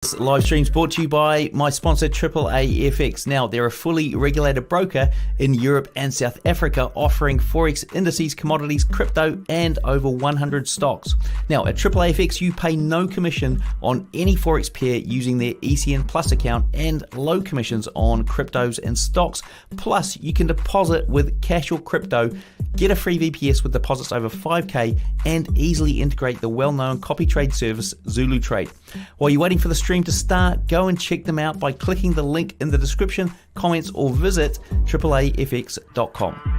This live stream is brought to you by my sponsor AAA FX. Now, they're a fully regulated broker in Europe and South Africa, offering Forex indices, commodities, crypto, and over 100 stocks. Now, at AAA FX, you pay no commission on any Forex pair using their ECN Plus account and low commissions on cryptos and stocks. Plus, you can deposit with cash or crypto, get a free VPS with deposits over 5K, and easily integrate the well-known copy trade service Zulu Trade. While you're waiting for the stream to start, go and check them out by clicking the link in the description, comments, or visit AAAFX.com.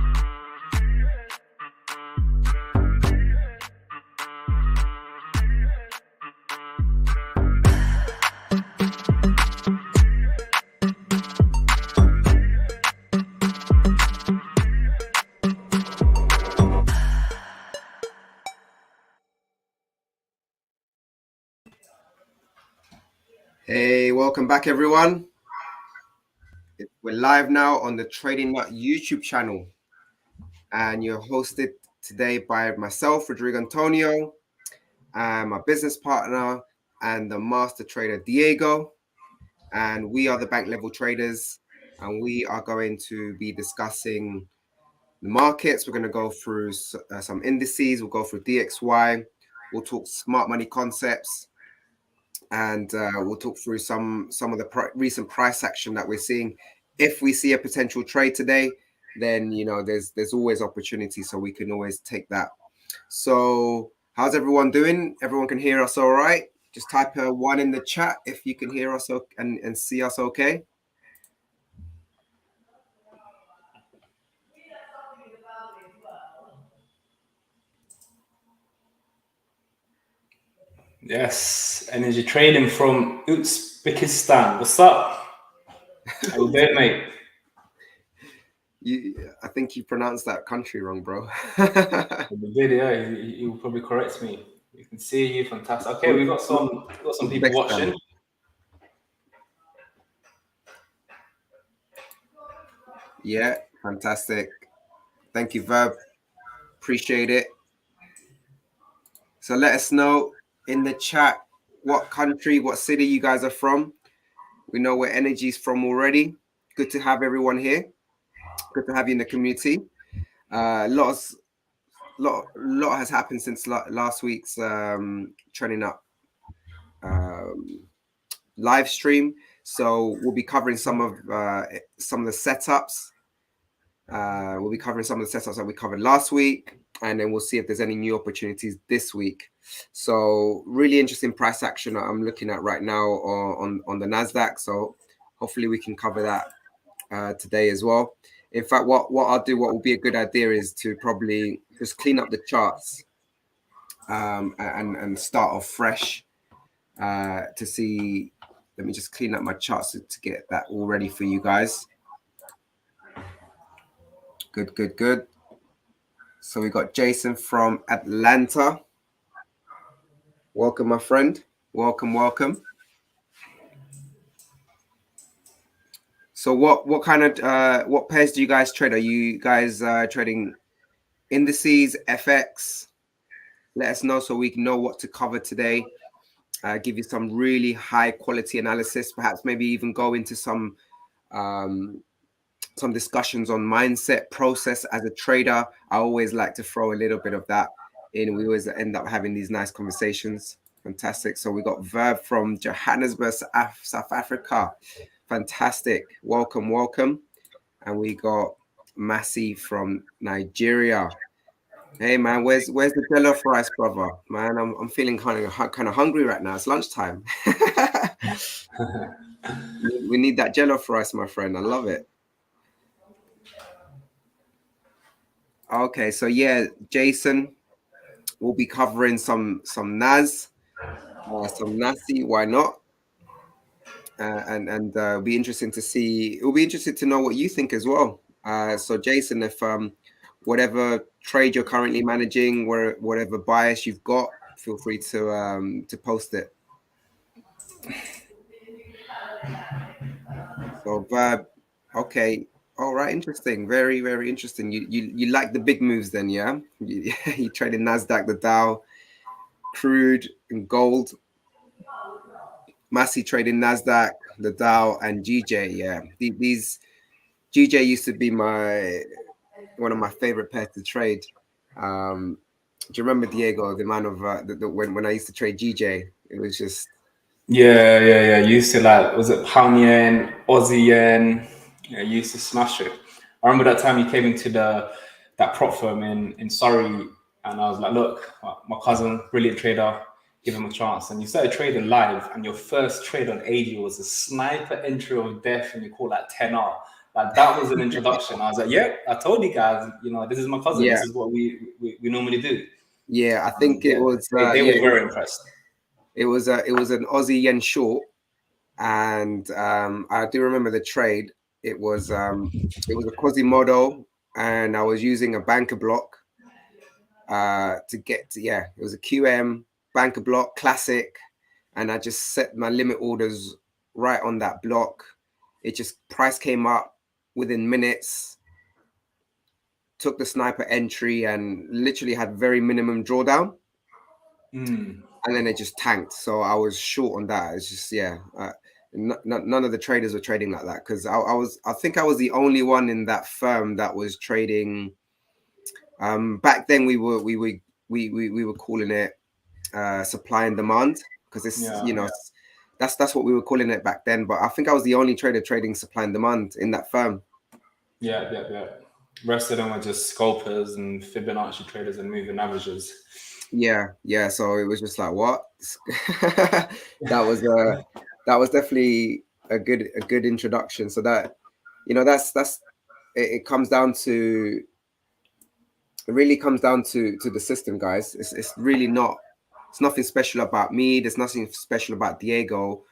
Hey, welcome back everyone. We're live now on the Trading Nut YouTube channel, and you're hosted today by myself, Rodrigo Antonio, and my business partner and the master trader Diego, and we are the bank level traders, and we are going to be discussing the markets. We're going to go through some indices. We'll go through DXY. We'll talk smart money concepts. And we'll talk through some of the recent price action that we're seeing. If we see a potential trade today, then there's always opportunity, so we can always take that. So how's everyone doing? Everyone can hear us all right? Just type a 1 in the chat if you can hear us and see us okay. Yes, energy trading from Uzbekistan. What's up? How you doing, mate? I think you pronounced that country wrong, bro. The video, you will probably correct me. You can see you, fantastic. Okay, we've got some people watching. Yeah, fantastic. Thank you, Verb. Appreciate it. So let us know in the chat what country, what city you guys are from. We know where energy's from already. Good to have everyone here. Good to have you in the community. Lot has happened since last week's Trending Up live stream. So we'll be covering some of the setups. We'll be covering some of the setups that we covered last week, and then we'll see if there's any new opportunities this week. So really interesting price action that I'm looking at right now on the Nasdaq. So hopefully we can cover that today as well. In fact, what I'll do, what will be a good idea is to probably just clean up the charts and start off fresh to see. Let me just clean up my charts to get that all ready for you guys. Good. So we got Jason from Atlanta. Welcome, my friend. Welcome. So what kind of what pairs do you guys trade? Are you guys trading indices, FX? Let us know so we can know what to cover today. Give you some really high quality analysis. Perhaps maybe even go into some discussions on mindset, process as a trader. I always like to throw a little bit of that in. We always end up having these nice conversations. Fantastic. So we got Verb from Johannesburg, South Africa. Fantastic. Welcome. And we got Massey from Nigeria. Hey man, where's the jollof rice, brother? Man, I'm feeling kind of hungry right now. It's lunchtime. We need that jollof rice, my friend. I love it. Okay, so yeah, Jason will be covering some NAS, some NASI. Why not? And it'll be interesting to see. It'll be interesting to know what you think as well. So Jason, if whatever trade you're currently managing, whatever bias you've got, feel free to post it. So Verb, okay. All right, interesting. Very, very interesting. You like the big moves then, yeah? You trade in Nasdaq, the Dow, crude, and gold. Massey trading Nasdaq, the Dow, and GJ. Yeah, these GJ used to be one of my favorite pairs to trade. Do you remember Diego, the man of when I used to trade GJ? It was just Yeah. You used to like, was it pound yen, Aussie yen? Yeah, you used to smash it. I remember that time you came into that prop firm in Surrey, and I was like, look, my cousin, brilliant trader, give him a chance. And you started trading live, and your first trade on AG was a sniper entry of death, and you call that 10R. Like that was an introduction. I was like, yeah, I told you guys, this is my cousin. yeah, This is what we normally do. yeah. I think it Yeah, was they yeah, were very impressed. it was an Aussie yen short, and I do remember the trade. It was a Quasimodo, and I was using a banker block to get to, yeah, it was a QM banker block classic, and I just set my limit orders right on that block. It just price came up within minutes, took the sniper entry, and literally had very minimum drawdown. And then it just tanked. So I was short on that. It's just, yeah, none of the traders were trading like that, because I think I was the only one in that firm that was trading. Back then we were calling it supply and demand, because it's that's what we were calling it back then. But I think I was the only trader trading supply and demand in that firm. Yeah. Rest of them were just scalpers and Fibonacci traders and moving averages. Yeah. So it was just like, what? That was definitely a good introduction. So that, that's it comes down to, it really comes down to the system, guys. It's really not, it's nothing special about me. There's nothing special about Diego,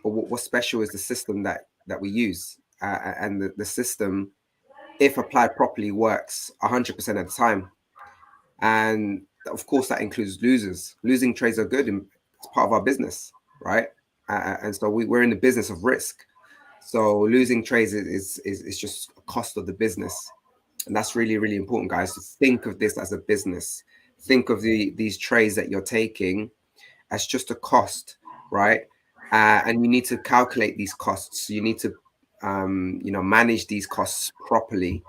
but what's special is the system that we use, and the system, if applied properly, works 100% of the time. And of course, that includes losers. Losing trades are good, and it's part of our business, right? And so we're in the business of risk. So losing trades is just a cost of the business, and that's really, really important, guys. To think of this as a business. Think of these trades that you're taking as just a cost, right? And you need to calculate these costs. You need to manage these costs properly,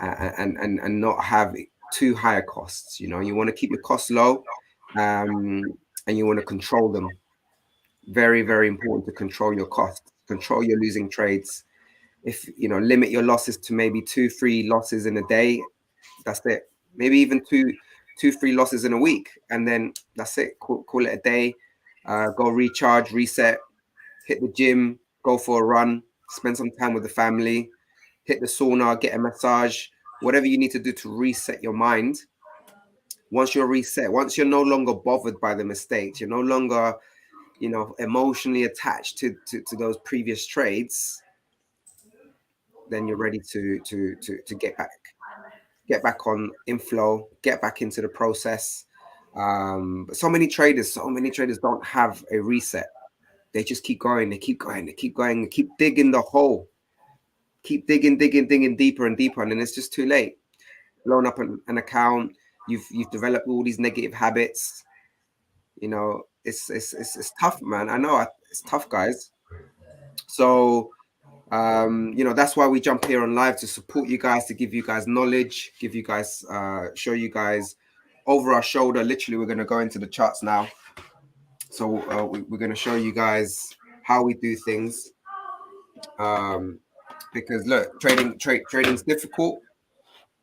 and not have too high costs. You want to keep your costs low, and you want to control them. Very, very important to control your costs, control your losing trades. If limit your losses to maybe 2-3 losses in a day. That's it. Maybe even 2-3 losses in a week, and then that's it. Call it a day. Go recharge, reset, hit the gym, go for a run, spend some time with the family, hit the sauna, get a massage, whatever you need to do to reset your mind. Once you're reset, once you're no longer bothered by the mistakes, you're no longer, emotionally attached to those previous trades, then you're ready to get back on inflow, get back into the process. But so many traders don't have a reset. They just keep going, they keep digging the hole, keep digging deeper and deeper, and then it's just too late. Blown up an account, you've developed all these negative habits. It's tough, man. I know it's tough, guys. So that's why we jump here on live, to support you guys, to give you guys knowledge, give you guys show you guys over our shoulder. Literally, we're going to go into the charts now. So we're going to show you guys how we do things, because look, trading's difficult.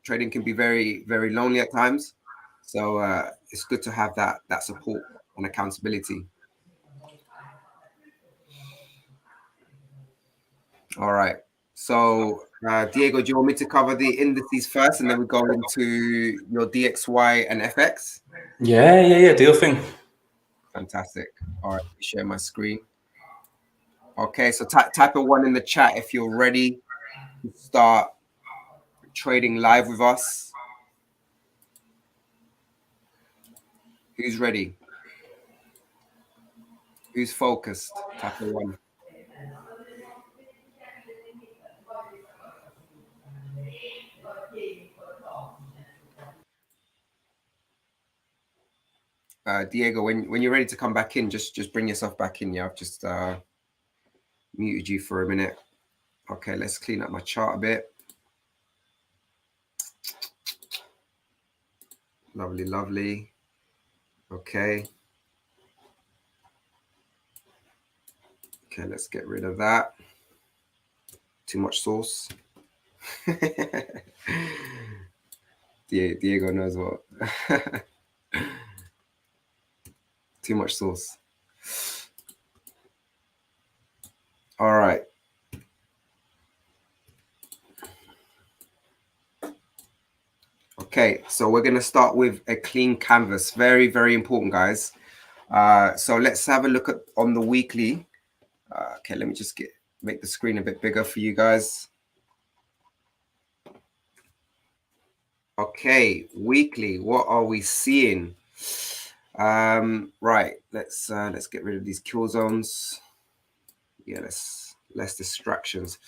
Trading can be very, very lonely at times. So it's good to have that support and accountability. All right. So Diego, do you want me to cover the indices first, and then we go into your DXY and FX? Yeah. Do your thing. Fantastic. All right. Share my screen. Okay. So type a 1 in the chat if you're ready to start trading live with us. Who's ready? Who's focused? Type a 1. Diego, when you're ready to come back in, just bring yourself back in. Yeah, I've just muted you for a minute. Okay, let's clean up my chart a bit. Lovely, lovely. Okay. Okay, let's get rid of that. Too much sauce. Diego knows what. Too much sauce. All right. Okay, so we're going to start with a clean canvas. Very, very important, guys. So let's have a look at on the weekly. Okay, let me just make the screen a bit bigger for you guys. Okay, weekly. What are we seeing? Right. Let's get rid of these kill zones. Yeah, less distractions.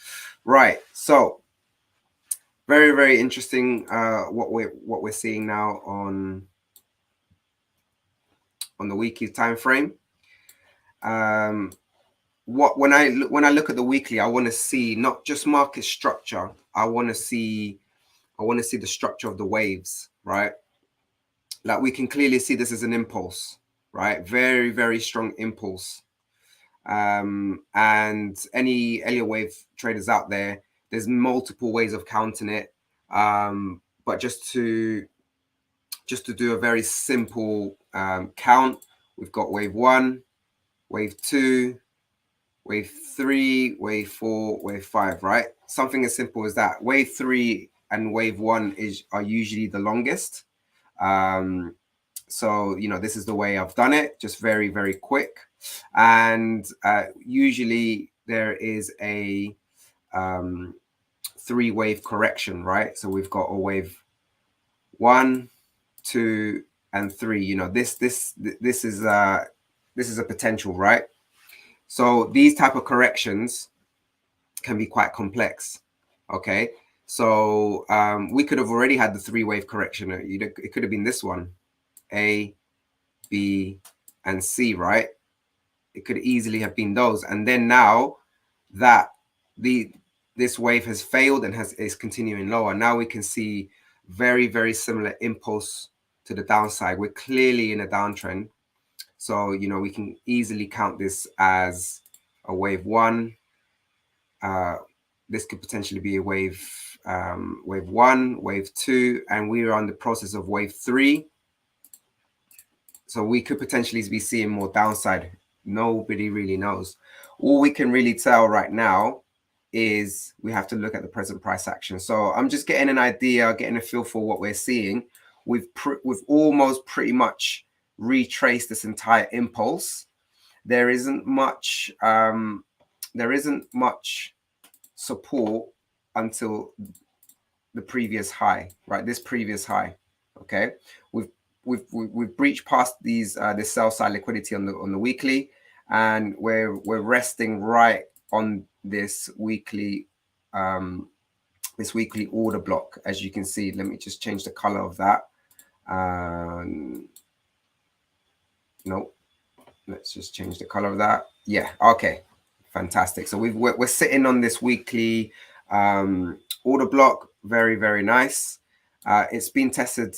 Right. So very, very interesting. What we're seeing now on the weekly time frame. When I look at the weekly, I want to see not just market structure. I want to see the structure of the waves, right? Like we can clearly see this is an impulse, right? Very, very strong impulse. And any Elliott wave traders out there, there's multiple ways of counting it. But just to do a very simple count, we've got wave 1, wave 2, wave 3, wave 4, wave 5, right? Something as simple as that. Wave 3 and wave 1 are usually the longest. So, this is the way I've done it, just very, very quick. And usually there is a 3-wave correction, right? So we've got a wave 1, 2, and 3. This is a potential, right? So these type of corrections can be quite complex. Okay, so we could have already had the 3-wave correction. It could have been this one, A, B, and C, right? It could easily have been those. And then now that this wave has failed and is continuing lower, now we can see very, very similar impulse to the downside. We're clearly in a downtrend. So, we can easily count this as a wave 1. This could potentially be a wave 1, wave 2, and we're on the process of wave 3. So we could potentially be seeing more downside. Nobody really knows. All we can really tell right now is we have to look at the present price action. So I'm just getting an idea, getting a feel for what we're seeing. We've almost pretty much retraced this entire impulse. There isn't much support until the previous high, right? This previous high. Okay, we've breached past these this sell side liquidity on the weekly, and we're resting right on this weekly order block, as you can see. Let me just change the color of that. Nope. Let's just change the color of that. Yeah. Okay. Fantastic. So we're sitting on this weekly order block. Very, very nice. It's been tested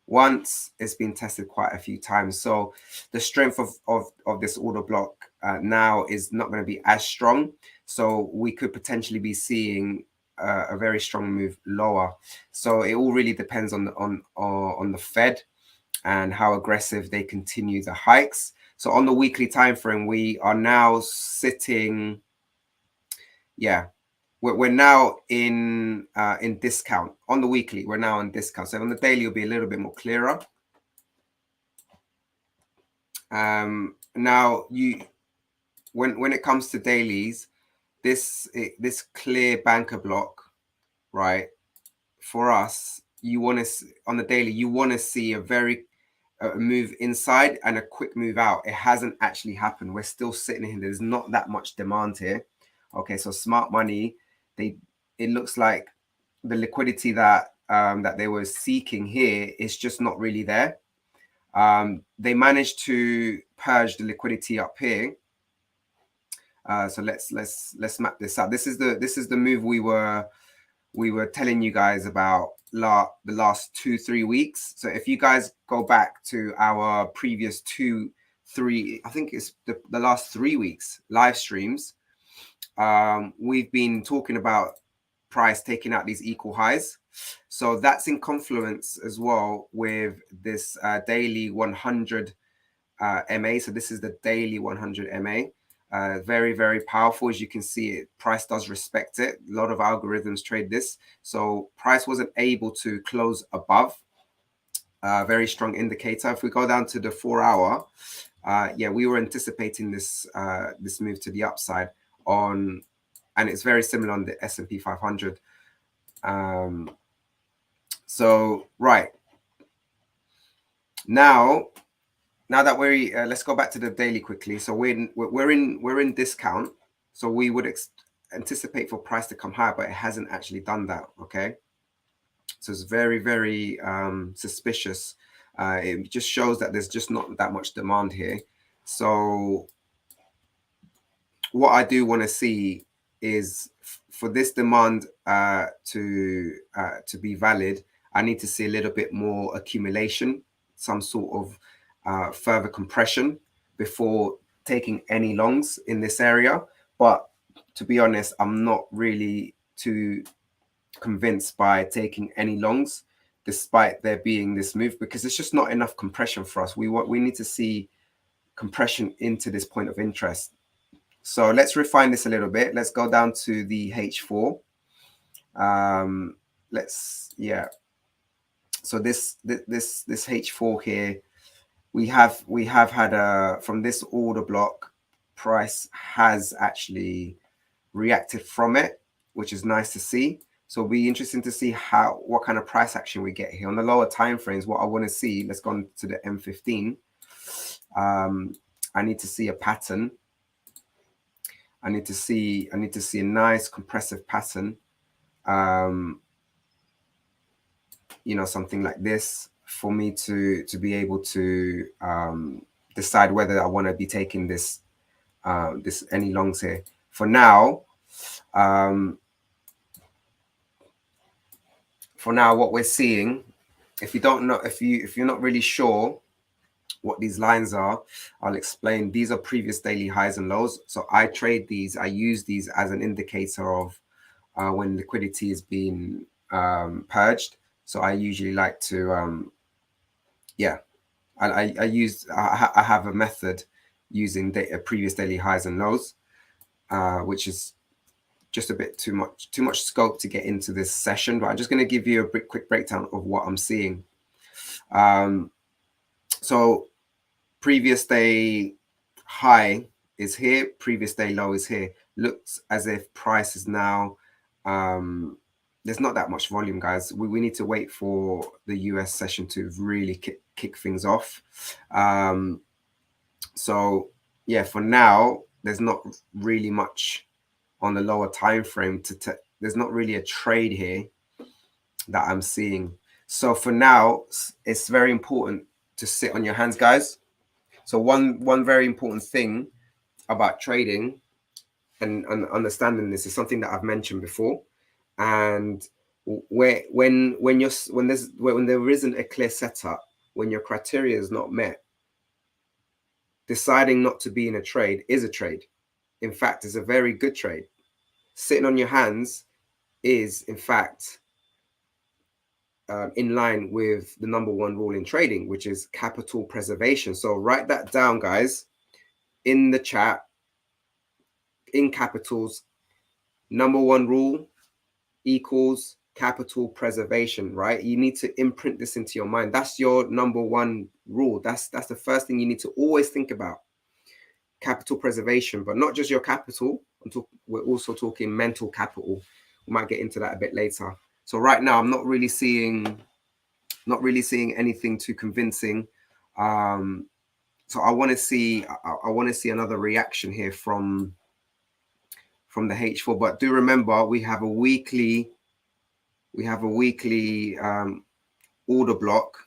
once. It's been tested quite a few times. So the strength of this order block now is not going to be as strong. So we could potentially be seeing a very strong move lower. So it all really depends on the Fed and how aggressive they continue the hikes. So on the weekly time frame, we are now sitting. Yeah, we're now in discount. On the weekly, we're now in discount. So on the daily, it'll be a little bit more clearer. Now when it comes to dailies, this clear banker block, right? For us, you want to on the daily, you want to see a move inside and a quick move out. It hasn't actually happened. We're still sitting here. There's not that much demand here. Okay, so smart money, it looks like the liquidity that they were seeking here is just not really there. They managed to purge the liquidity up here. So let's map this out. This is the move we were telling you guys about the last 2-3 weeks. So if you guys go back to our previous 2-3, I think it's the last 3 weeks live streams, we've been talking about price taking out these equal highs. So that's in confluence as well with this daily 100 MA. So this is the daily 100 MA. Very, very powerful. As you can see, price does respect it. A lot of algorithms trade this. So price wasn't able to close above. Very strong indicator. If we go down to the 4-hour, yeah, we were anticipating this this move to the upside on, and it's very similar on the S&P 500. So right now that we're let's go back to the daily quickly. So we're in discount. So we would anticipate for price to come higher, but it hasn't actually done that. Okay, so it's very, very suspicious. It just shows that there's just not that much demand here. So what I do want to see is for this demand to be valid, I need to see a little bit more accumulation, some sort of further compression before taking any longs in this area. But to be honest, I'm not really too convinced by taking any longs despite there being this move, because it's just not enough compression for us. We need to see compression into this point of interest. So let's refine this a little bit. Let's go down to the H4. So this H4 here, we have had from this order block, price has actually reacted from it, which is nice to see. So it'll be interesting to see what kind of price action we get here on the lower time frames. What I want to see, let's go on to the M15. I need to see a pattern. I need to see a nice compressive pattern. You know, something like this for me to be able to decide whether I want to be taking this any longs here. For now, what we're seeing, if you're not really sure what these lines are, I'll explain. These are previous daily highs and lows. So I trade these. I use these as an indicator of when liquidity is being purged. So I usually like to, I have a method using previous daily highs and lows, which is just a bit too much scope to get into this session. But I'm just going to give you a quick breakdown of what I'm seeing. So previous day high is here, previous day low is here. Looks as if price is now, there's not that much volume, guys. We need to wait for the US session to really kick things off. So yeah, for now, there's not really much on the lower time frame there's not really a trade here that I'm seeing. So for now, it's very important to sit on your hands, guys. So one very important thing about trading and understanding this is something that I've mentioned before. And when there isn't a clear setup, when your criteria is not met, deciding not to be in a trade is a trade. In fact, it's a very good trade. Sitting on your hands is, in fact, in line with the #1 rule in trading, which is capital preservation. So write that down, guys, in the chat, in capitals. #1 rule equals capital preservation, right? You need to imprint this into your mind. That's your #1 rule. That's the first thing you need to always think about. Capital preservation, but not just your capital. We're also talking mental capital. We might get into that a bit later. So right now, I'm not really seeing anything too convincing. So I want to see another reaction here from the H4. But do remember, we have a weekly order block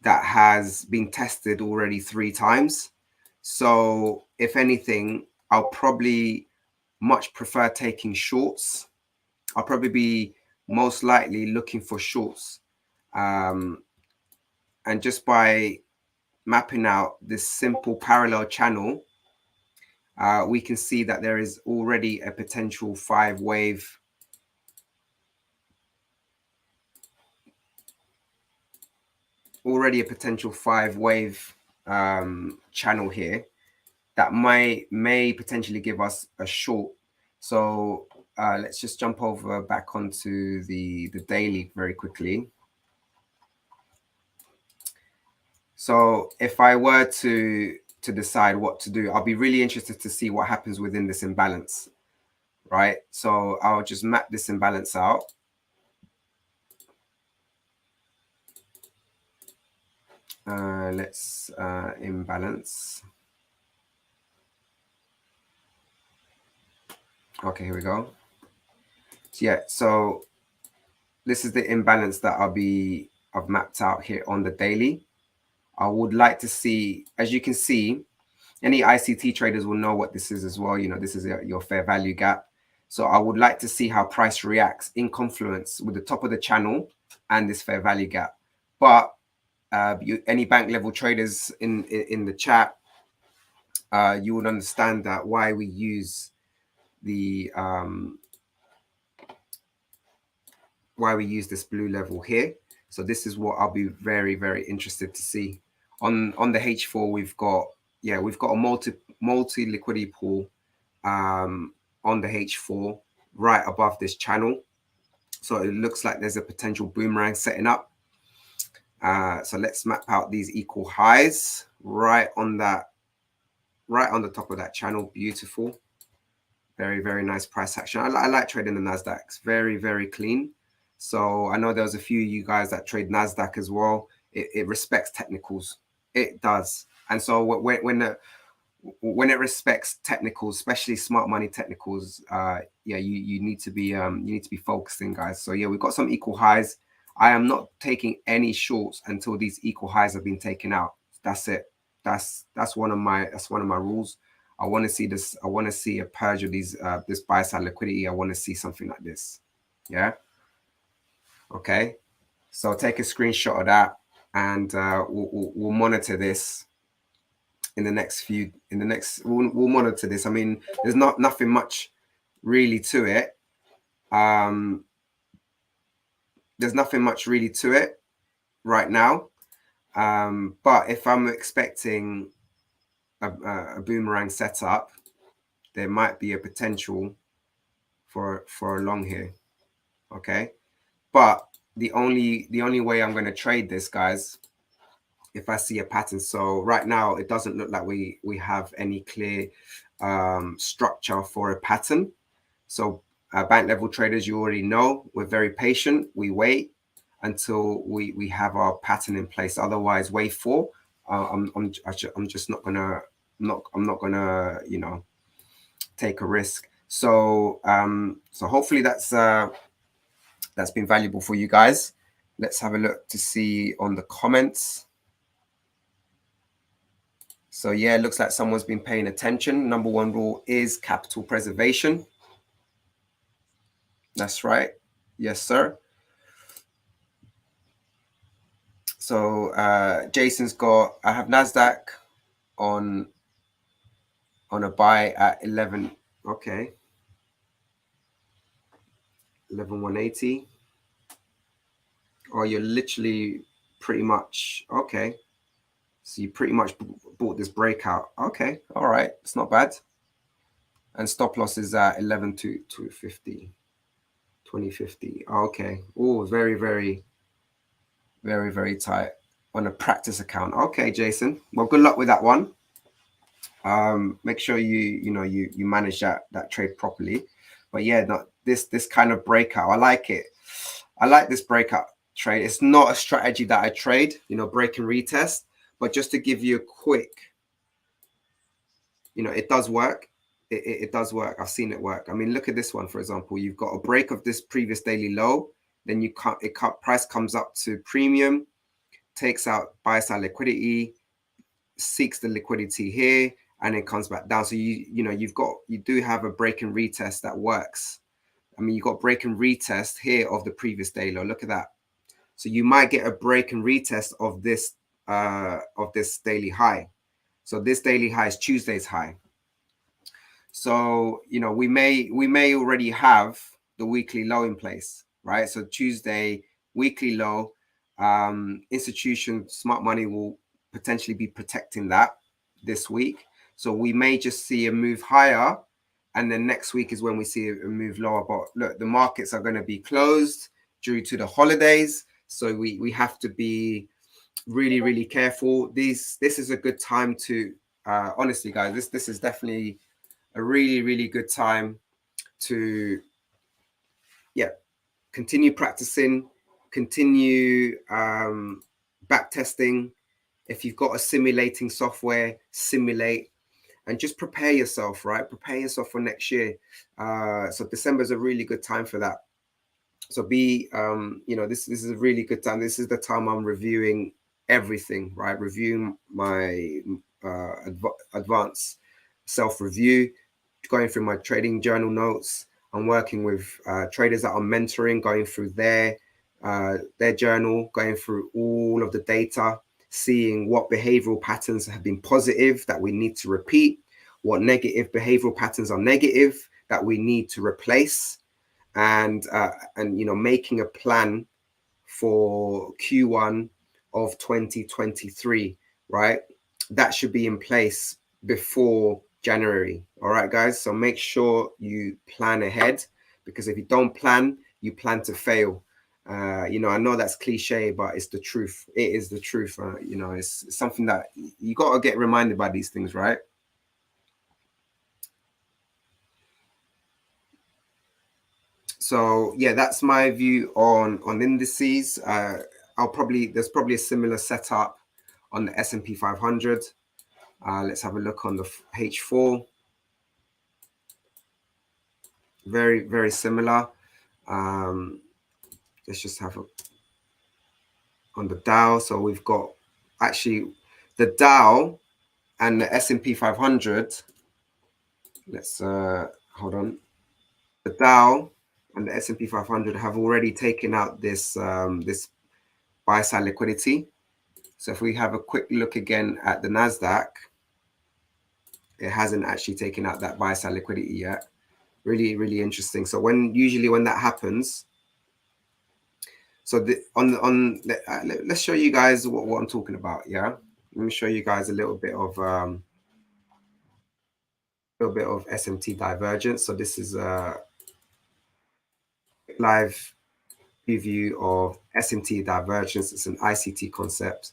that has been tested already 3 times. So if anything, I'll probably much prefer taking shorts. I'll probably be most likely looking for shorts. And just by mapping out this simple parallel channel, we can see that there is already a potential 5-wave channel here that may potentially give us a short. So let's just jump over back onto the daily very quickly. So if I were to decide what to do, I'll be really interested to see what happens within this imbalance, right? So I'll just map this imbalance out. Let's imbalance. Okay, here we go. So yeah, so this is the imbalance that I've mapped out here on the daily. I would like to see, as you can see, any ICT traders will know what this is as well. You know, this is your fair value gap. So I would like to see how price reacts in confluence with the top of the channel and this fair value gap. But any bank level traders in the chat, you would understand that why we use the this blue level here. So this is what I'll be very, very interested to see. On the H4, we've got a multi liquidity pool on the H4 right above this channel. So it looks like there's a potential boomerang setting up. So let's map out these equal highs right on the top of that channel. Beautiful. Very, very nice price action. I like trading the Nasdaq. It's very, very clean. So I know there was a few of you guys that trade Nasdaq as well. It respects technicals. It does. And so when it respects technicals, especially smart money technicals, you need to be focusing, guys. So yeah, we've got some equal highs. I am not taking any shorts until these equal highs have been taken out. That's it. That's one of my rules. I want to see this. I want to see a purge of these this buy side liquidity. I want to see something like this. Yeah. Okay. So take a screenshot of that, and we'll monitor this in the next few. We'll monitor this. I mean, there's nothing much really to it. There's nothing much really to it right now. But if I'm expecting a boomerang setup, there might be a potential for a long here. Okay, but the only way I'm going to trade this, guys, if I see a pattern. So right now it doesn't look like we have any clear structure for a pattern. So bank level traders, you already know, we're very patient. We wait until we have our pattern in place. Otherwise, wave 4, I'm just not gonna take a risk. So so hopefully that's been valuable for you guys. Let's have a look to see on the comments. So yeah, it looks like someone's been paying attention. Number 1 rule is capital preservation. That's right. Yes, sir. So Jason's got, I have Nasdaq on a buy at 11. Okay. 11,180. Oh, you're literally pretty much, okay. So you pretty much bought this breakout. Okay. All right. It's not bad. And stop loss is at 11,250. 2050. Okay. Oh, very, very, very, very tight on a practice account. Okay, Jason. Well, good luck with that one. Make sure you manage that trade properly. But yeah, this kind of breakout, I like it. I like this breakout trade. It's not a strategy that I trade, break and retest, but just to give you a quick, it does work. It does work. I've seen it work. I mean, look at this one, for example. You've got a break of this previous daily low, then price comes up to premium, takes out buy side liquidity, seeks the liquidity here, and it comes back down. So you do have a break and retest that works. I mean, you got break and retest here of the previous day low. Look at that. So you might get a break and retest of this daily high. So this daily high is Tuesday's high. So we may already have the weekly low in place, right? So Tuesday weekly low, institution smart money will potentially be protecting that this week. So we may just see a move higher, and then next week is when we see a move lower. But look, the markets are going to be closed due to the holidays, so we have to be really, really careful. This is a good time to honestly, guys, this is definitely a really, really good time to continue practicing, continue back testing. If you've got a simulating software, simulate, and just prepare yourself, right? Prepare yourself for next year. So December is a really good time for that. So this is a really good time. This is the time I'm reviewing everything, right? Reviewing my advanced self-review, going through my trading journal notes. I'm working with traders that I'm mentoring, going through their journal, going through all of the data, seeing what behavioral patterns have been positive that we need to repeat, what negative behavioral patterns are negative that we need to replace, and making a plan for Q1 of 2023, right? That should be in place before January. All right, guys. So make sure you plan ahead, because if you don't plan, you plan to fail. I know that's cliche, but it's the truth. It is the truth. It's something that you got to get reminded by these things, right? So yeah, that's my view on indices. There's probably a similar setup on the S&P 500. Let's have a look on the H4. Very, very similar. Let's just have a on the Dow. So we've got actually the Dow and the S&P 500. Let's hold on. The Dow and the S&P 500 have already taken out this this buy side liquidity. So if we have a quick look again at the Nasdaq, it hasn't actually taken out that buy side liquidity yet. Really, really interesting. So usually when that happens, so let's show you guys what I'm talking about. Yeah, let me show you guys a little bit of SMT divergence. So this is a live preview of SMT divergence. It's an ICT concept.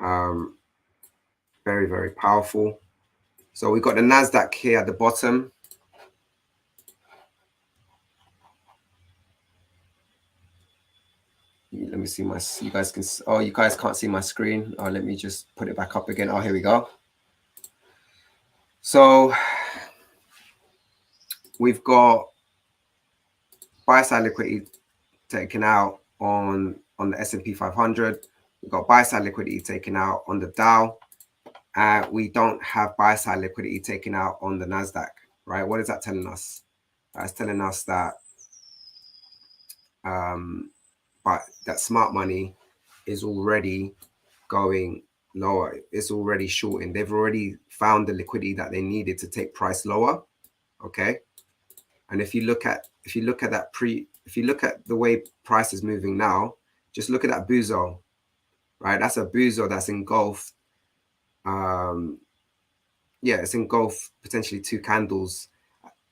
Very, very powerful. So we've got the Nasdaq here at the bottom. Let me see you guys can't see my screen. Oh, let me just put it back up again. Oh, here we go. So we've got buy side liquidity taken out on the S&P 500. We've got buy side liquidity taken out on the Dow. We don't have buy side liquidity taken out on the Nasdaq, right? What is that telling us? It's telling us that but that smart money is already going lower. It's already shorting. They've already found the liquidity that they needed to take price lower. Okay. And if you look at the way price is moving now, just look at that buzo, right? That's a buzo that's engulfed. It's engulfed potentially two candles.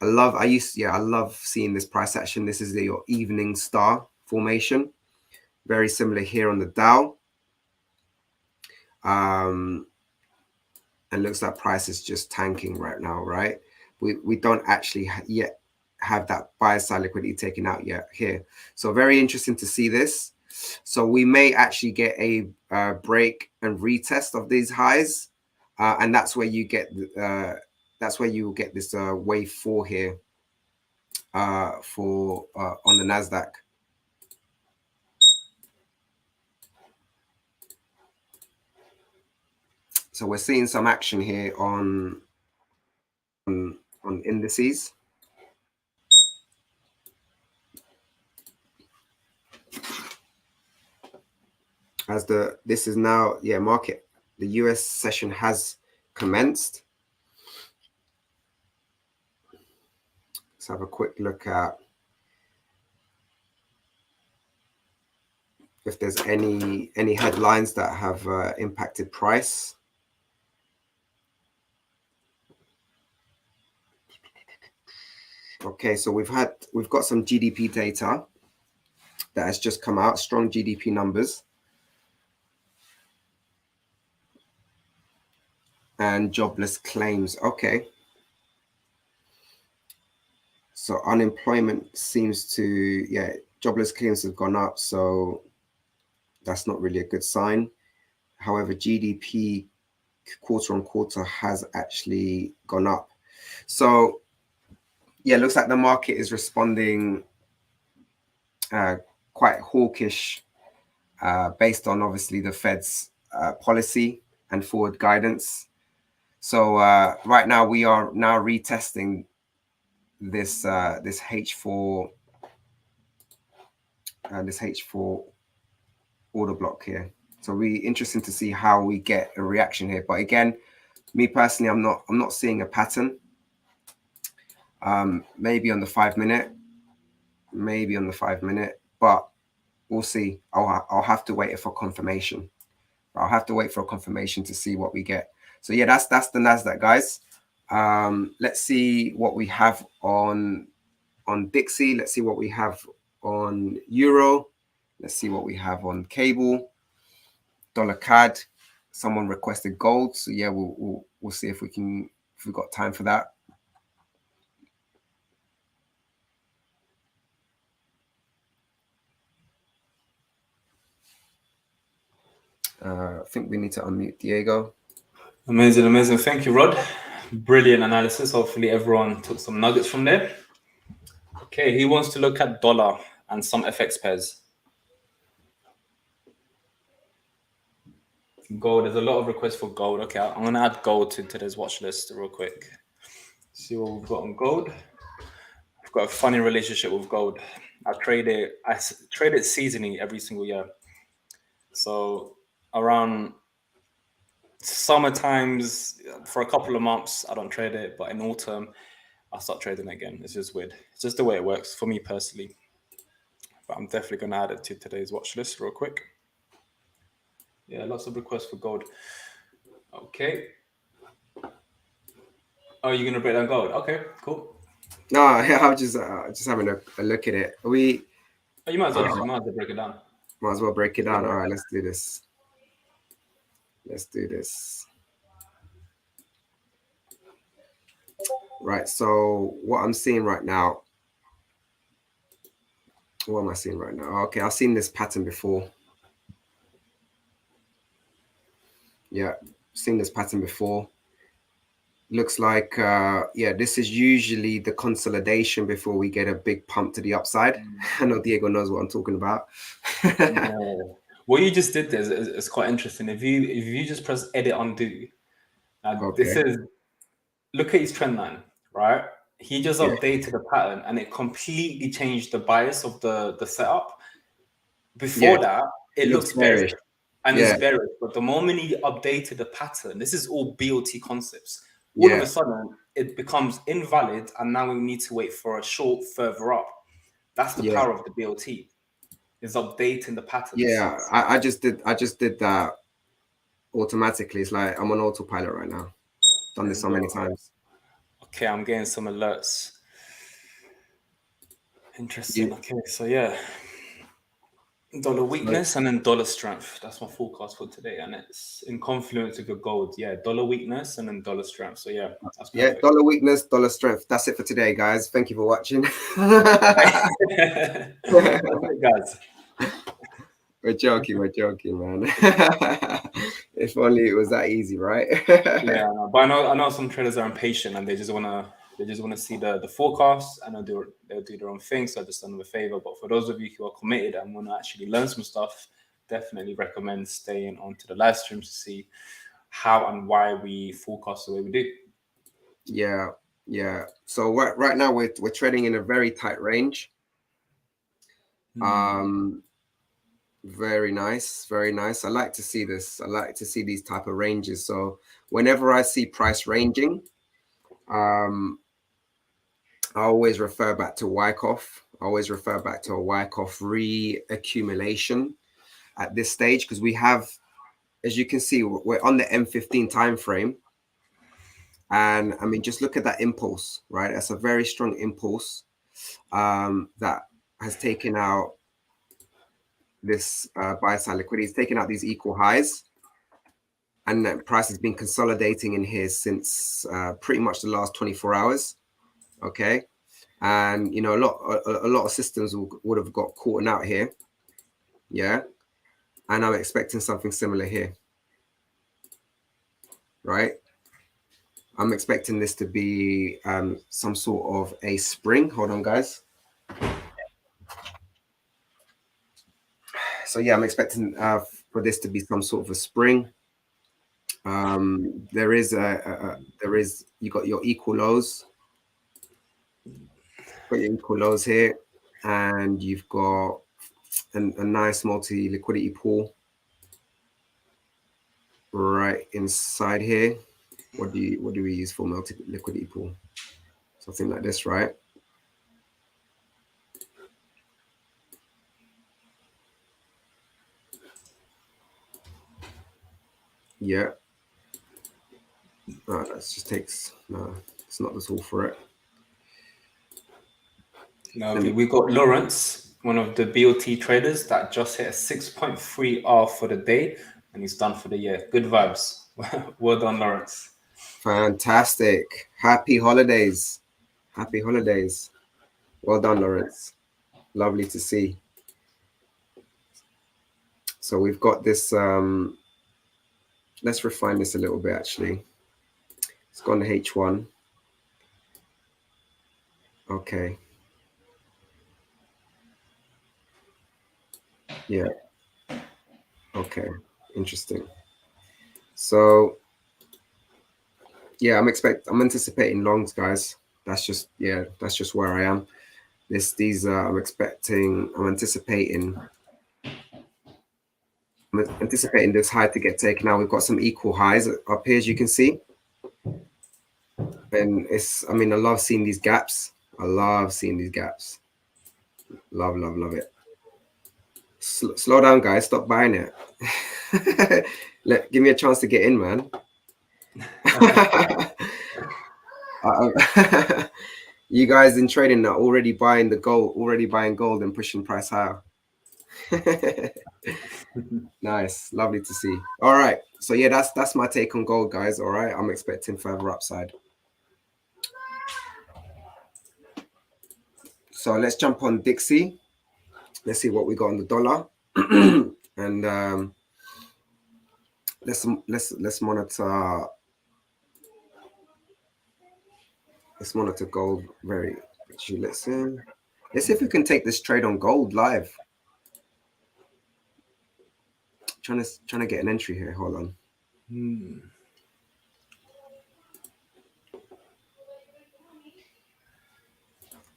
I love seeing this price action. This is your evening star formation. Very similar here on the Dow. And looks like price is just tanking right now, right? We don't actually yet have that buy side liquidity taken out yet here. So very interesting to see this. So we may actually get a break and retest of these highs, and that's where you get this wave 4 here on the Nasdaq. So we're seeing some action here on indices. As this is now, market, the US session has commenced. Let's have a quick look at if there's any headlines that have impacted price. Okay, so we've got some GDP data that has just come out, strong GDP numbers. And jobless claims. Okay. So unemployment seems to, jobless claims have gone up. So that's not really a good sign. However, GDP quarter on quarter has actually gone up. So yeah, it looks like the market is responding quite hawkish based on obviously the Fed's policy and forward guidance. So right now we are now retesting this H4 order block here. So it'll be interesting to see how we get a reaction here. But again, me personally, I'm not seeing a pattern. Maybe on the 5 minute, but we'll see. I'll have to wait for confirmation. I'll have to wait for a confirmation to see what we get. So yeah, that's the Nasdaq, guys. Let's see what we have on Dixie. Let's see what we have on Euro. Let's see what we have on cable. Dollar CAD. Someone requested gold, so yeah, we'll see if we've got time for that. I think we need to unmute Diego. Amazing. Thank you, Rod. Brilliant analysis. Hopefully everyone took some nuggets from there. Okay, he wants to look at dollar and some FX pairs. Gold, there's a lot of requests for gold. Okay, I'm going to add gold to today's watch list real quick. See what we've got on gold. I've got a funny relationship with gold. I trade it seasonally every single year. So around summer times, for a couple of months, I don't trade it. But in autumn, I'll start trading again. It's just weird. It's just the way it works for me personally. But I'm definitely going to add it to today's watch list real quick. Yeah, lots of requests for gold. Okay. Oh, you're going to break down gold? Okay, cool. No, I'm just having a look at it. Oh, you might as well break it down. Might as well break it down. All right, let's do this. Right, so what I'm seeing right now. What am I seeing right now? Okay, I've seen this pattern before. Yeah, seen this pattern before. Looks like, this is usually the consolidation before we get a big pump to the upside. I know Diego knows what I'm talking about. Yeah. What you just did there is quite interesting. If you just press edit undo, this is, look at his trend line, right? He just updated the pattern and it completely changed the bias of the setup. Before that, it looks bearish and it's bearish. But the moment he updated the pattern, this is all BOT concepts. All of a sudden, it becomes invalid, and now we need to wait for a short further up. That's the power of the BOT. Is updating the patterns. Yeah, I just did that automatically. It's like I'm on autopilot right now. Done this so many times. Okay, I'm getting some alerts. Interesting. Okay, so yeah. Dollar weakness and then dollar strength. That's my forecast for today. And it's in confluence with your gold. Yeah, dollar weakness and then dollar strength. So yeah, that's perfect. Yeah, dollar weakness, dollar strength. That's it for today, guys. Thank you for watching. Guys. We're joking, man. If only it was that easy, right? Yeah, but I know some traders are impatient and they just wanna see the forecast and they'll do their own thing. So I just done them a favor. But for those of you who are committed and want to actually learn some stuff, definitely recommend staying on to the live streams to see how and why we forecast the way we do. Yeah. So right now we're trading in a very tight range. Very nice, very nice. I like to see this. I like to see these type of ranges. So whenever I see price ranging, I always refer back to Wyckoff. I always refer back to a Wyckoff reaccumulation at this stage, because we have, as you can see, we're on the M15 time frame. And I mean, just look at that impulse, right? That's a very strong impulse that has taken out this buy side liquidity. It's taken out these equal highs, and that price has been consolidating in here since pretty much the last 24 hours. Okay, and you know, a lot of systems would have got caught out here. Yeah, and I'm expecting something similar here, right? I'm expecting this to be some sort of a spring. Hold on, guys. So yeah, I'm expecting for this to be some sort of a spring. There is you got your equal lows. Got your equal lows here, and you've got a nice multi-liquidity pool right inside here. What do we use for multi-liquidity pool? Something like this, right? Yeah. No, that just takes, no, it's not the tool for it. No, we got Lawrence, one of the BOT traders, that just hit a 6.3R for the day, and he's done for the year. Good vibes. Well done, Lawrence. Fantastic. Happy holidays. Happy holidays. Well done, Lawrence. Lovely to see. So we've got this, let's refine this a little bit actually. It's gone to H1. Okay. Yeah. Okay. Interesting. So yeah, I'm anticipating longs, guys. That's just where I am. I'm anticipating this high to get taken out. We've got some equal highs up here, as you can see. And I love seeing these gaps. I love seeing these gaps. Love it. Slow down, guys. Stop buying it. Give me a chance to get in, man. You guys in trading are already buying gold and pushing price higher. Nice, lovely to see. All right, so yeah, that's my take on gold, guys. All right, I'm expecting further upside. So let's jump on Dixie. Let's see what we got on the dollar, and let's monitor. Let's monitor gold very. Actually, let's see if we can take this trade on gold live. Trying to get an entry here. Hold on.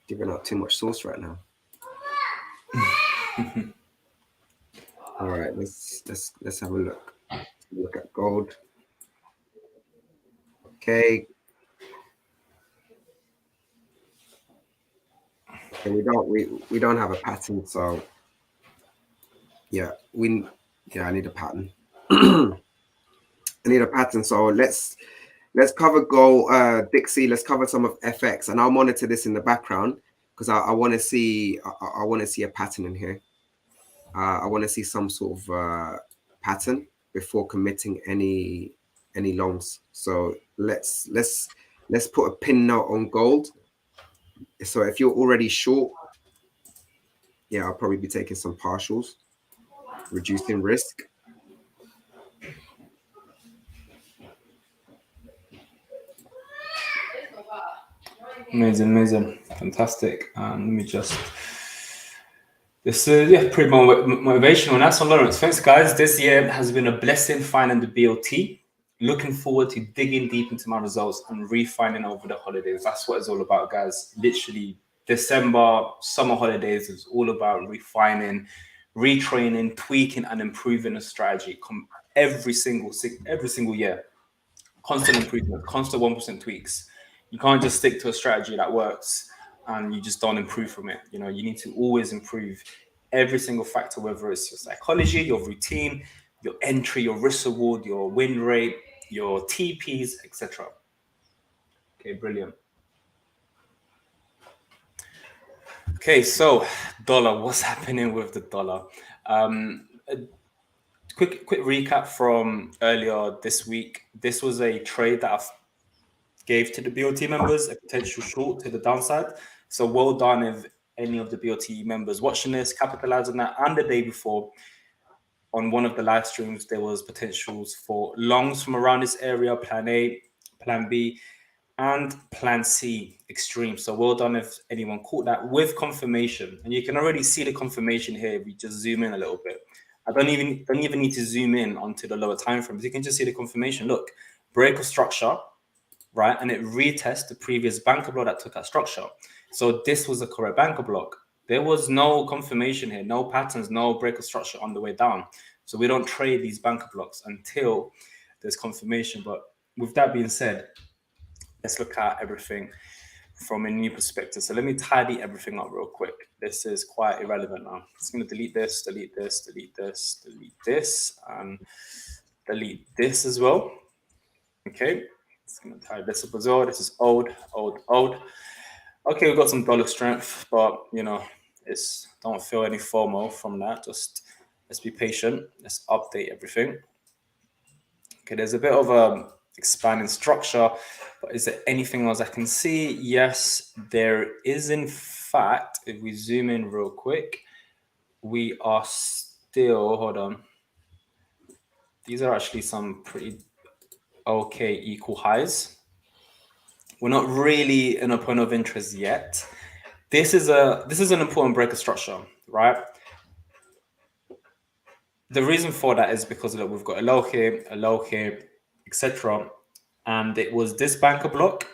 Giving out too much sauce right now. All right, let's have a look. Look at gold. Okay. And we don't have a pattern, so yeah, I need a pattern. I need a pattern. So let's cover gold, Dixie. Let's cover some of FX, and I'll monitor this in the background because I want to see a pattern in here. I want to see some sort of pattern before committing any longs. So let's put a pin note on gold. So if you're already short, yeah, I'll probably be taking some partials, reducing risk. Amazing, fantastic. Let me just. This is pretty motivational. And that's on Lawrence. Thanks, guys. This year has been a blessing finding the BOT. looking forward to digging deep into my results and refining over the holidays. That's what it's all about, guys. Literally, December, summer holidays is all about refining, retraining, tweaking, and improving a strategy every single year. Constant improvement, constant 1% tweaks. You can't just stick to a strategy that works and you just don't improve from it. You know, you need to always improve every single factor, whether it's your psychology, your routine, your entry, your risk reward, your win rate, your TPs, etc. Okay, brilliant. Okay, so dollar, what's happening with the dollar? Quick recap from earlier this week. This was a trade that I gave to the BOT members, a potential short to the downside. So well done if any of the BOT members watching this, capitalize on that. And the day before, on one of the live streams, there was potentials for longs from around this area, plan A, plan B, and plan C extreme. So well done if anyone caught that with confirmation. And you can already see the confirmation here if we just zoom in a little bit. I don't even need to zoom in onto the lower time frames. You can just see the confirmation. Look, break of structure, right? And it retests the previous banker block that took that structure. So this was a correct banker block. There was no confirmation here, no patterns, no break of structure on the way down. So we don't trade these banker blocks until there's confirmation. But with that being said, let's look at everything from a new perspective. So let me tidy everything up real quick. This is quite irrelevant now. I'm just going to delete this, delete this, delete this, delete this, and delete this as well. Okay, it's going to tidy this up as well. This is old. Okay, we've got some dollar strength, but you know, don't feel any FOMO from that. Just let's be patient. Let's update everything. Okay, there's a bit of expanding structure, but is there anything else I can see? Yes, there is. In fact, if we zoom in real quick, we are still, hold on. These are actually some pretty okay equal highs. We're not really in a point of interest yet. This is an important breaker structure, right? The reason for that is because look, we've got a low here, etc. And it was this banker block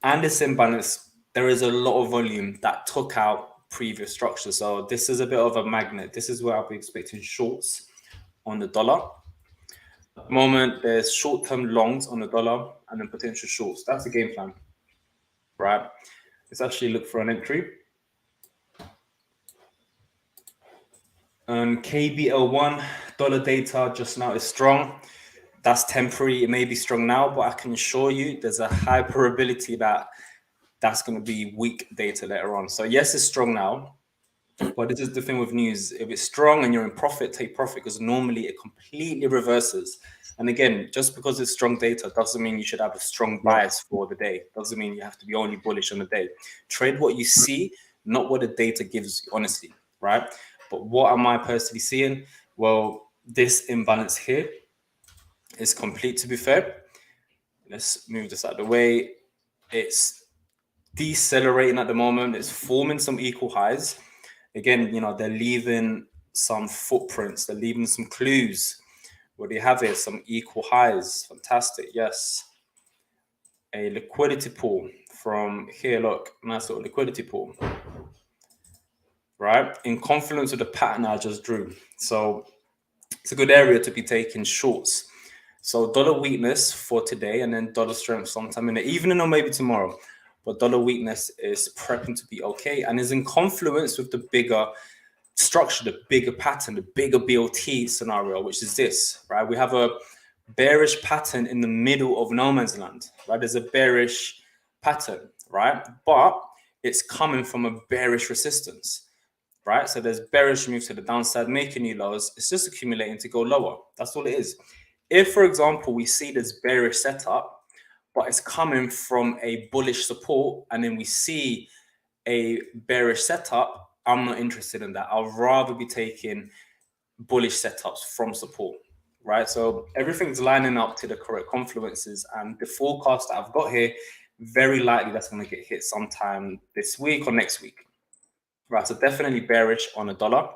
and this imbalance. There is a lot of volume that took out previous structure. So this is a bit of a magnet. This is where I'll be expecting shorts on the dollar. At the moment, there's short-term longs on the dollar and then potential shorts. That's the game plan, right? Let's actually look for an entry. And KBL1 dollar data just now is strong. That's temporary. It may be strong now, but I can assure you there's a high probability that that's going to be weak data later on. So yes, it's strong now, but this is the thing with news. If it's strong and you're in profit, take profit, because normally it completely reverses. And again, just because it's strong data doesn't mean you should have a strong bias for the day. Doesn't mean you have to be only bullish on the day. Trade what you see, not what the data gives you, honestly, right? But what am I personally seeing? Well, this imbalance here is complete, to be fair. Let's move this out of the way. It's decelerating at the moment. It's forming some equal highs. Again, you know, they're leaving some footprints. They're leaving some clues. What do you have here? Some equal highs. Fantastic. Yes. A liquidity pool from here. Look, nice little liquidity pool. Right? In confluence with the pattern I just drew. So it's a good area to be taking shorts. So dollar weakness for today and then dollar strength sometime in the evening or maybe tomorrow. But dollar weakness is prepping to be okay and is in confluence with the bigger structure, the bigger pattern, the bigger BOT scenario, which is this, right? We have a bearish pattern in the middle of no man's land, right? There's a bearish pattern, right? But it's coming from a bearish resistance, right? So there's bearish moves to the downside, making new lows. It's just accumulating to go lower. That's all it is. If, for example, we see this bearish setup, but it's coming from a bullish support, and then we see a bearish setup, I'm not interested in that. I'd rather be taking bullish setups from support, right? So everything's lining up to the correct confluences, and the forecast that I've got here, very likely that's going to get hit sometime this week or next week, right? So definitely bearish on a dollar.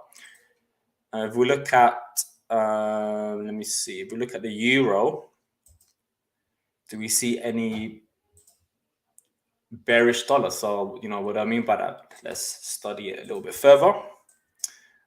If we look at, let me see, if we look at the euro, do we see any bearish dollar? So, you know what I mean by that. Let's study it a little bit further.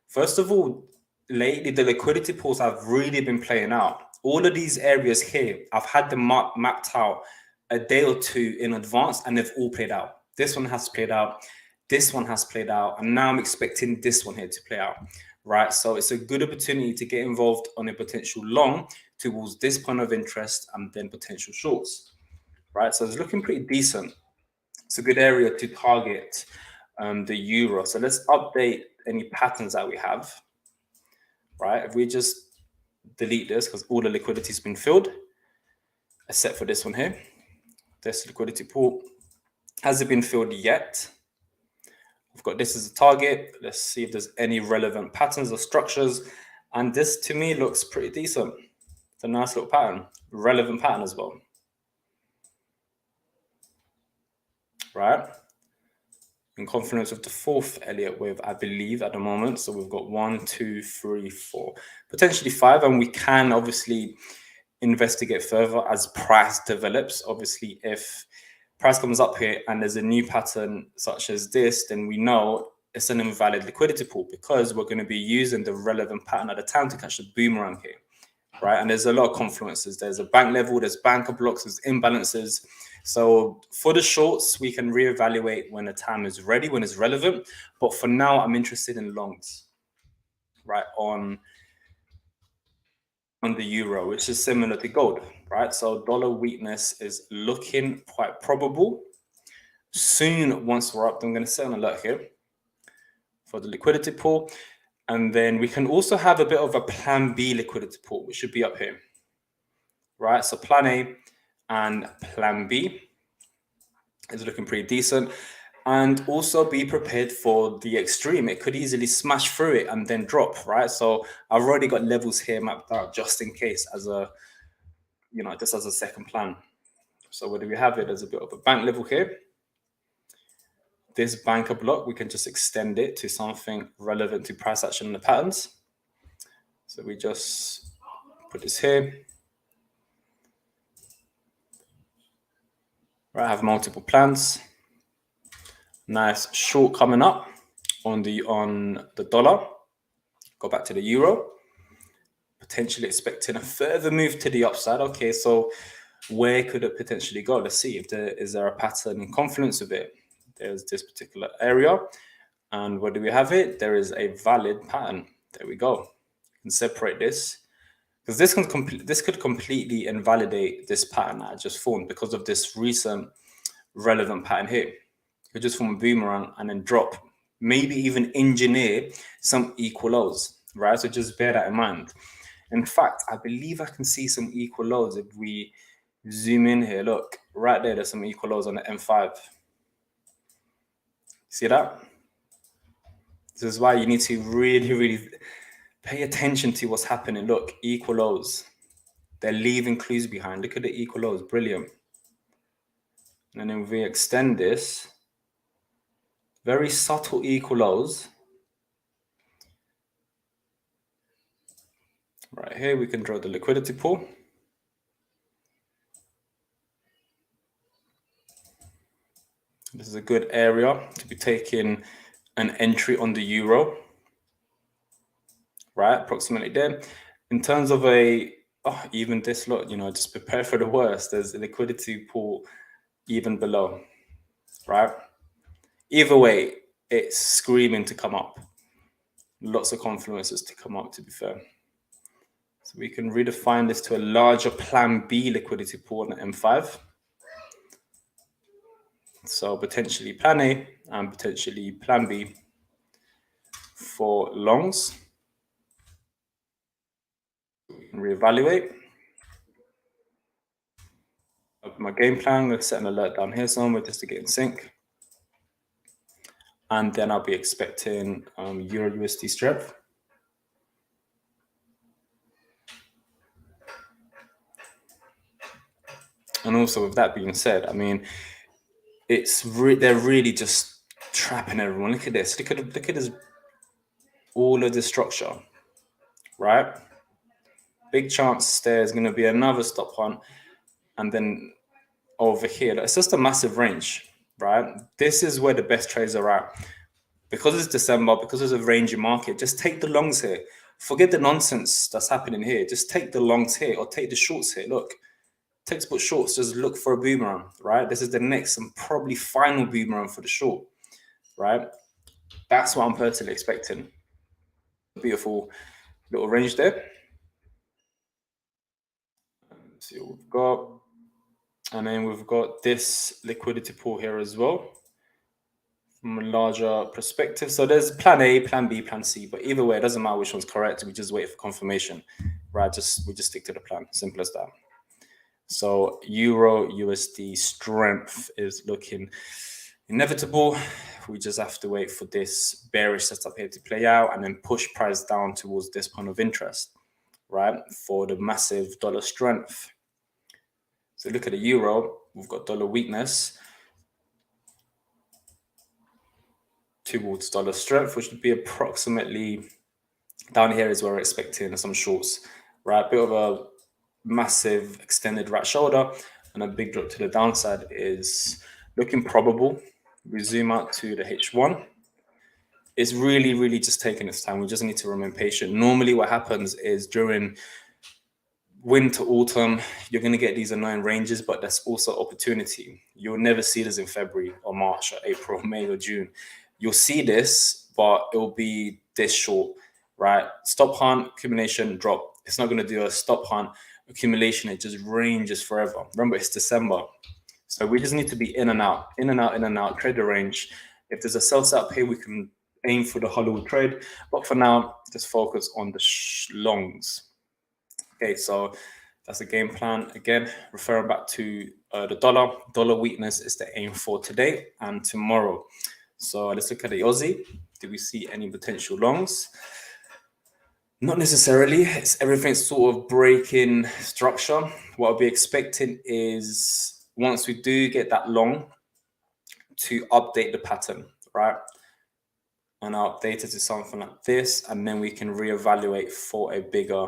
First of all, lately the liquidity pools have really been playing out. All of these areas here, I've had them mapped out a day or two in advance, and they've all played out. This one has played out, this one has played out, and now I'm expecting this one here to play out, right? So it's a good opportunity to get involved on a potential long towards this point of interest and then potential shorts, right? So it's looking pretty decent. It's a good area to target the euro. So let's update any patterns that we have, right? If we just delete this because all the liquidity has been filled, except for this one here, this liquidity pool. Has it been filled yet? I've got this as a target. Let's see if there's any relevant patterns or structures. And this to me looks pretty decent. It's a nice little pattern, relevant pattern as well. Right? In confluence with the fourth Elliott wave, I believe, at the moment. So we've got 1, 2, 3, 4, potentially 5. And we can obviously investigate further as price develops. Obviously, if price comes up here and there's a new pattern such as this, then we know it's an invalid liquidity pool because we're going to be using the relevant pattern at the time to catch the boomerang here, right? And there's a lot of confluences. There's a bank level, there's banker blocks, there's imbalances. So for the shorts, we can reevaluate when the time is ready, when it's relevant. But for now, I'm interested in longs, right, on the euro, which is similar to gold, right? So dollar weakness is looking quite probable. Soon, once we're up, I'm going to set an alert here for the liquidity pool. And then we can also have a bit of a plan B liquidity pool, which should be up here, right? So plan A and plan B is looking pretty decent. And also be prepared for the extreme. It could easily smash through it and then drop, right? So I've already got levels here mapped out just in case as a, you know, just as a second plan. So where do we have it? There's a bit of a bank level here. This banker block, we can just extend it to something relevant to price action and the patterns. So we just put this here. Right, I have multiple plans. Nice short coming up on the dollar. Go back to the euro. Potentially expecting a further move to the upside. Okay, so where could it potentially go? Let's see if is there a pattern in confluence with it. There's this particular area, and where do we have it? There is a valid pattern. There we go. You can separate this because this could completely invalidate this pattern that I just formed because of this recent relevant pattern here. Could just form a boomerang and then drop, maybe even engineer some equal lows, right? So just bear that in mind. In fact, I believe I can see some equal lows if we zoom in here. Look, right there, there's some equal lows on the M5. See that? This is why you need to really, really pay attention to what's happening. Look, equal lows. They're leaving clues behind. Look at the equal lows. Brilliant. And then if we extend this, very subtle equal lows. Right here, we can draw the liquidity pool. This is a good area to be taking an entry on the euro, right? Approximately there. In terms of even this lot, you know, just prepare for the worst. There's a liquidity pool even below, right? Either way, it's screaming to come up. Lots of confluences to come up, to be fair. So we can redefine this to a larger plan B liquidity pool on the M5. So potentially plan A and potentially plan B for longs. We can reevaluate. Open my game plan. I'm going to set an alert down here somewhere just to get in sync. And then I'll be expecting Euro USD strength. And also with that being said, I mean, they're really just trapping everyone. Look at this. Look at this. All of this structure, right? Big chance there's going to be another stop on, and then over here. It's just a massive range, right? This is where the best trades are at. Because it's December, because it's a rangy market, just take the longs here. Forget the nonsense that's happening here. Just take the longs here or take the shorts here. Look, textbook shorts, just look for a boomerang, right? This is the next and probably final boomerang for the short, right? That's what I'm personally expecting. Beautiful little range there. Let's see what we've got. And then we've got this liquidity pool here as well from a larger perspective. So there's plan A, plan B, plan C, but either way, it doesn't matter which one's correct. We just wait for confirmation, right? We just stick to the plan. Simple as that. So Euro USD strength is looking inevitable. We just have to wait for this bearish setup here to play out and then push price down towards this point of interest, right? For the massive dollar strength. So look at the euro, we've got dollar weakness towards dollar strength, which would be approximately down here is where we're expecting some shorts, right? Bit of a massive extended right shoulder and a big drop to the downside is looking probable. We zoom out to the H1. It's really just taking its time. We just need to remain patient. Normally what happens is during winter, autumn, you're going to get these annoying ranges, but that's also opportunity. You'll never see this in February or March or April, May or June. You'll see this, but it'll be this short, right? Stop hunt, accumulation, drop. It's not going to do a stop hunt, accumulation. It just ranges forever. Remember, it's December. So we just need to be in and out, in and out, in and out, trade the range. If there's a sell setup here, we can aim for the Hollywood trade. But for now, just focus on the longs. Okay, so that's the game plan. Again, referring back to the dollar. Dollar weakness is the aim for today and tomorrow. So let's look at the Aussie. Do we see any potential longs? Not necessarily. It's everything's sort of breaking structure. What I'll be expecting is once we do get that long to update the pattern, right? And I'll update it to something like this, and then we can reevaluate for a bigger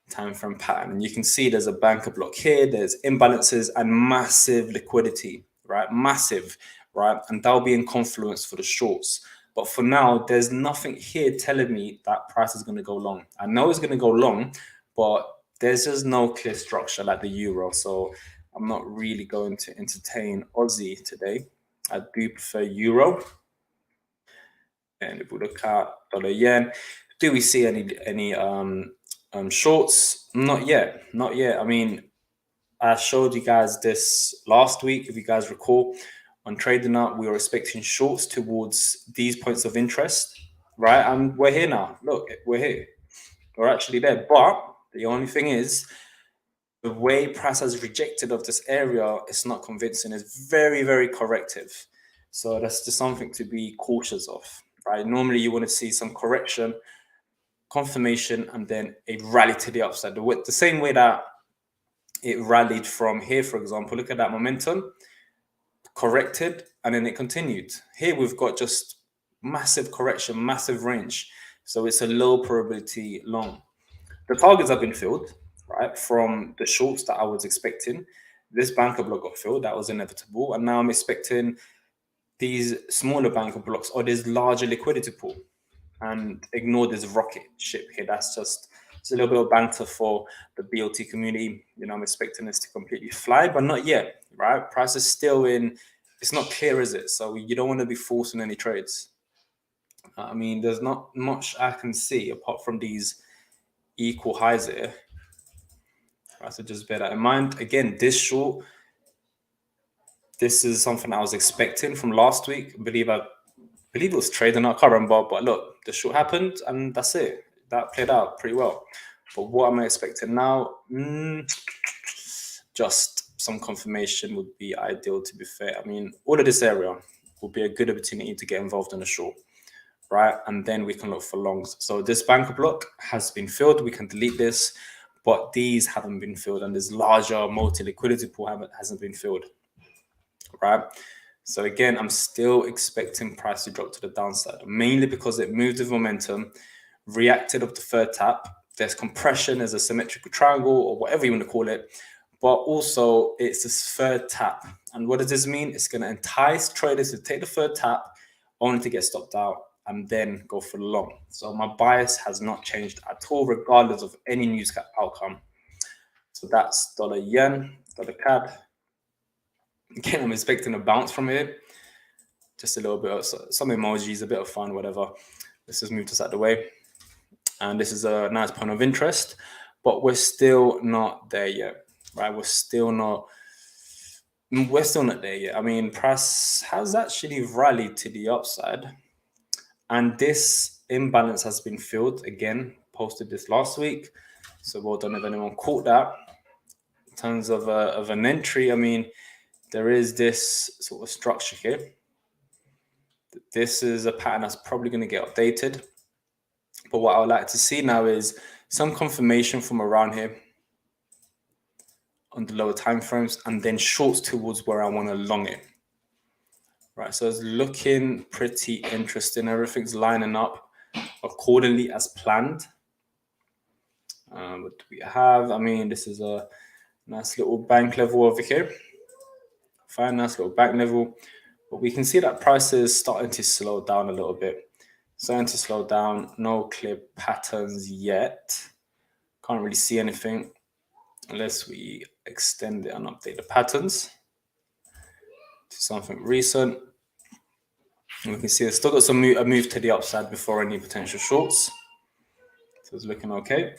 time frame pattern. You can see there's a banker block here, there's imbalances and massive liquidity, right? Massive, right? And that'll be in confluence for the shorts. But for now, there's nothing here telling me that price is going to go long. I know it's going to go long, but there's just no clear structure like the euro. So I'm not really going to entertain Aussie today. I do prefer euro. And if we look at dollar yen, do we see any shorts? Not yet. I mean, I showed you guys this last week, if you guys recall. On Trading Up, we were expecting shorts towards these points of interest, right? And we're here now. Look, we're here. We're actually there. But the only thing is, the way price has rejected of this area is not convincing. It's very corrective. So that's just something to be cautious of, right? Normally, you want to see some correction, confirmation, and then a rally to the upside. The same way that it rallied from here, for example. Look at that momentum. Corrected, and then it continued. Here we've got just massive correction, massive range. So it's a low probability long. The targets have been filled, right? From the shorts that I was expecting. This banker block got filled. That was inevitable. And now I'm expecting these smaller banker blocks or this larger liquidity pool. And ignore this rocket ship here. That's just it's a little bit of banter for the BLT community. You know, I'm expecting this to completely fly, but not yet, right? Price is still in, it's not clear, is it? So you don't want to be forcing any trades. I mean, there's not much I can see apart from these equal highs here. Right, so just bear that in mind. Again, this short, this is something I was expecting from last week. I believe it was trading, I can't remember, but look, the short happened and that's it. That played out pretty well. But what am I expecting now? Just some confirmation would be ideal, to be fair. I mean, all of this area will be a good opportunity to get involved in the short, right? And then we can look for longs. So this banker block has been filled. We can delete this, but these haven't been filled. And this larger multi-liquidity pool hasn't been filled, right? So again, I'm still expecting price to drop to the downside, mainly because it moved with momentum, reacted of the third tap. There's compression, there's a symmetrical triangle or whatever you want to call it, but also it's this third tap. And what does this mean? It's going to entice traders to take the third tap only to get stopped out and then go for the long. So my bias has not changed at all, regardless of any news outcome. So that's dollar yen, dollar CAD. Again, I'm expecting a bounce from here. Just a little bit of some emojis, a bit of fun, whatever. Let's just move this out of the way. And this is a nice point of interest, but we're still not there yet, right? We're still not there yet. I mean, price has actually rallied to the upside, and this imbalance has been filled again. Posted this last week, so well done if anyone caught that. In terms of an entry, I mean, there is this sort of structure here. This is a pattern that's probably going to get updated. But what I would like to see now is some confirmation from around here on the lower time frames, and then shorts towards where I want to long it. Right, so it's looking pretty interesting. Everything's lining up accordingly as planned. What do we have? I mean, this is a nice little bank level over here. Fine, nice little bank level. But we can see that price is starting to slow down a little bit. Starting to slow down. No clear patterns yet. Can't really see anything unless we extend it and update the patterns to something recent. And we can see it's still got a move to the upside before any potential shorts. So it's looking okay.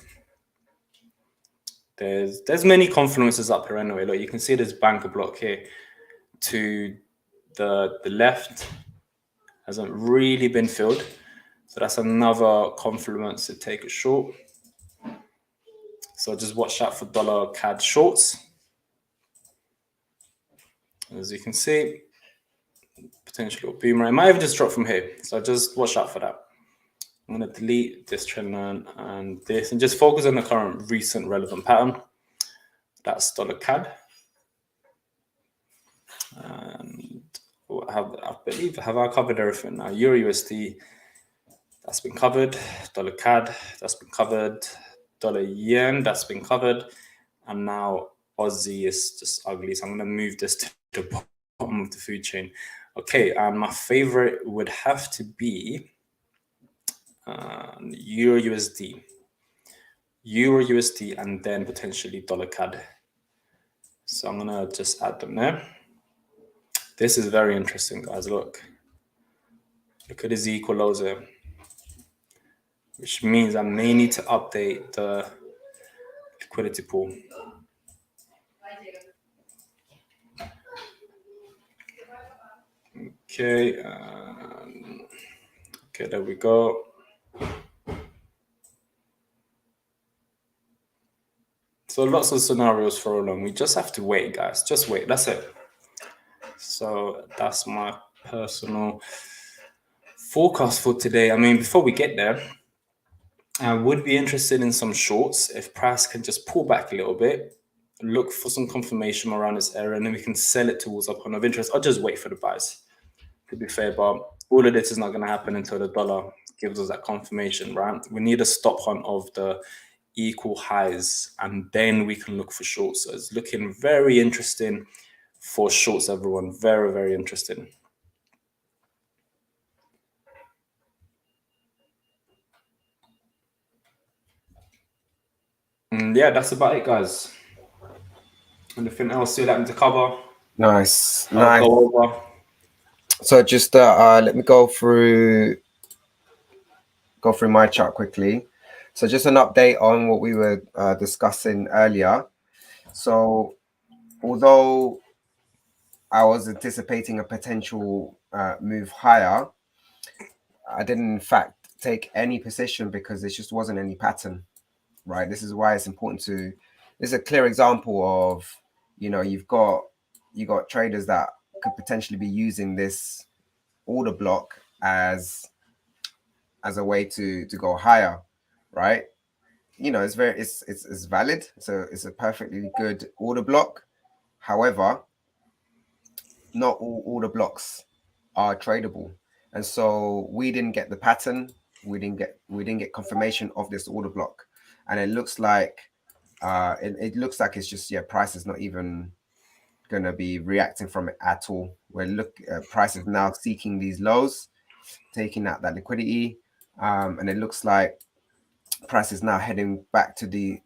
There's many confluences up here anyway. Look, you can see this banker block here to the left hasn't really been filled. So that's another confluence to take a short. So just watch out for dollar CAD shorts. As you can see, potential boomerang. It might even just drop from here. So just watch out for that. I'm going to delete this trend line and this and just focus on the current recent relevant pattern. That's dollar CAD. And I believe have I covered everything now? Euro USD, that's been covered. Dollar CAD, that's been covered. Dollar yen, that's been covered. And now Aussie is just ugly. So I'm going to move this to the bottom of the food chain. Okay, and my favorite would have to be Euro USD. Euro USD and then potentially dollar CAD. So I'm going to just add them there. This is very interesting, guys. Look at his equal lows there, which means I may need to update the liquidity pool. Okay, okay, there we go. So lots of scenarios for a long. We just have to wait, guys. Just wait. That's it. So that's my personal forecast for today. I mean, before we get there, I would be interested in some shorts. If price can just pull back a little bit, look for some confirmation around this area, and then we can sell it towards a point of interest. I'll just wait for the buys, to be fair. But all of this is not going to happen until the dollar gives us that confirmation, right? We need a stop hunt of the equal highs, and then we can look for shorts. So it's looking very interesting for shorts, everyone. Very, very interesting. And yeah, that's about it, guys. Anything else you'd like me to cover? Nice. Go over. So just let me go through my chart quickly. So just an update on what we were discussing earlier. So although I was anticipating a potential move higher, I didn't in fact take any position because there just wasn't any pattern, right? This is why it's important to, this is a clear example of, you know, you got traders that could potentially be using this order block as a way to go higher, right? You know, it's valid. So it's a perfectly good order block. However, not all order blocks are tradable, and so we didn't get the pattern. We didn't get confirmation of this order block, and it looks like it looks like it's just, price is not even going to be reacting from it at all. Price is now seeking these lows, taking out that liquidity, and it looks like price is now heading back to the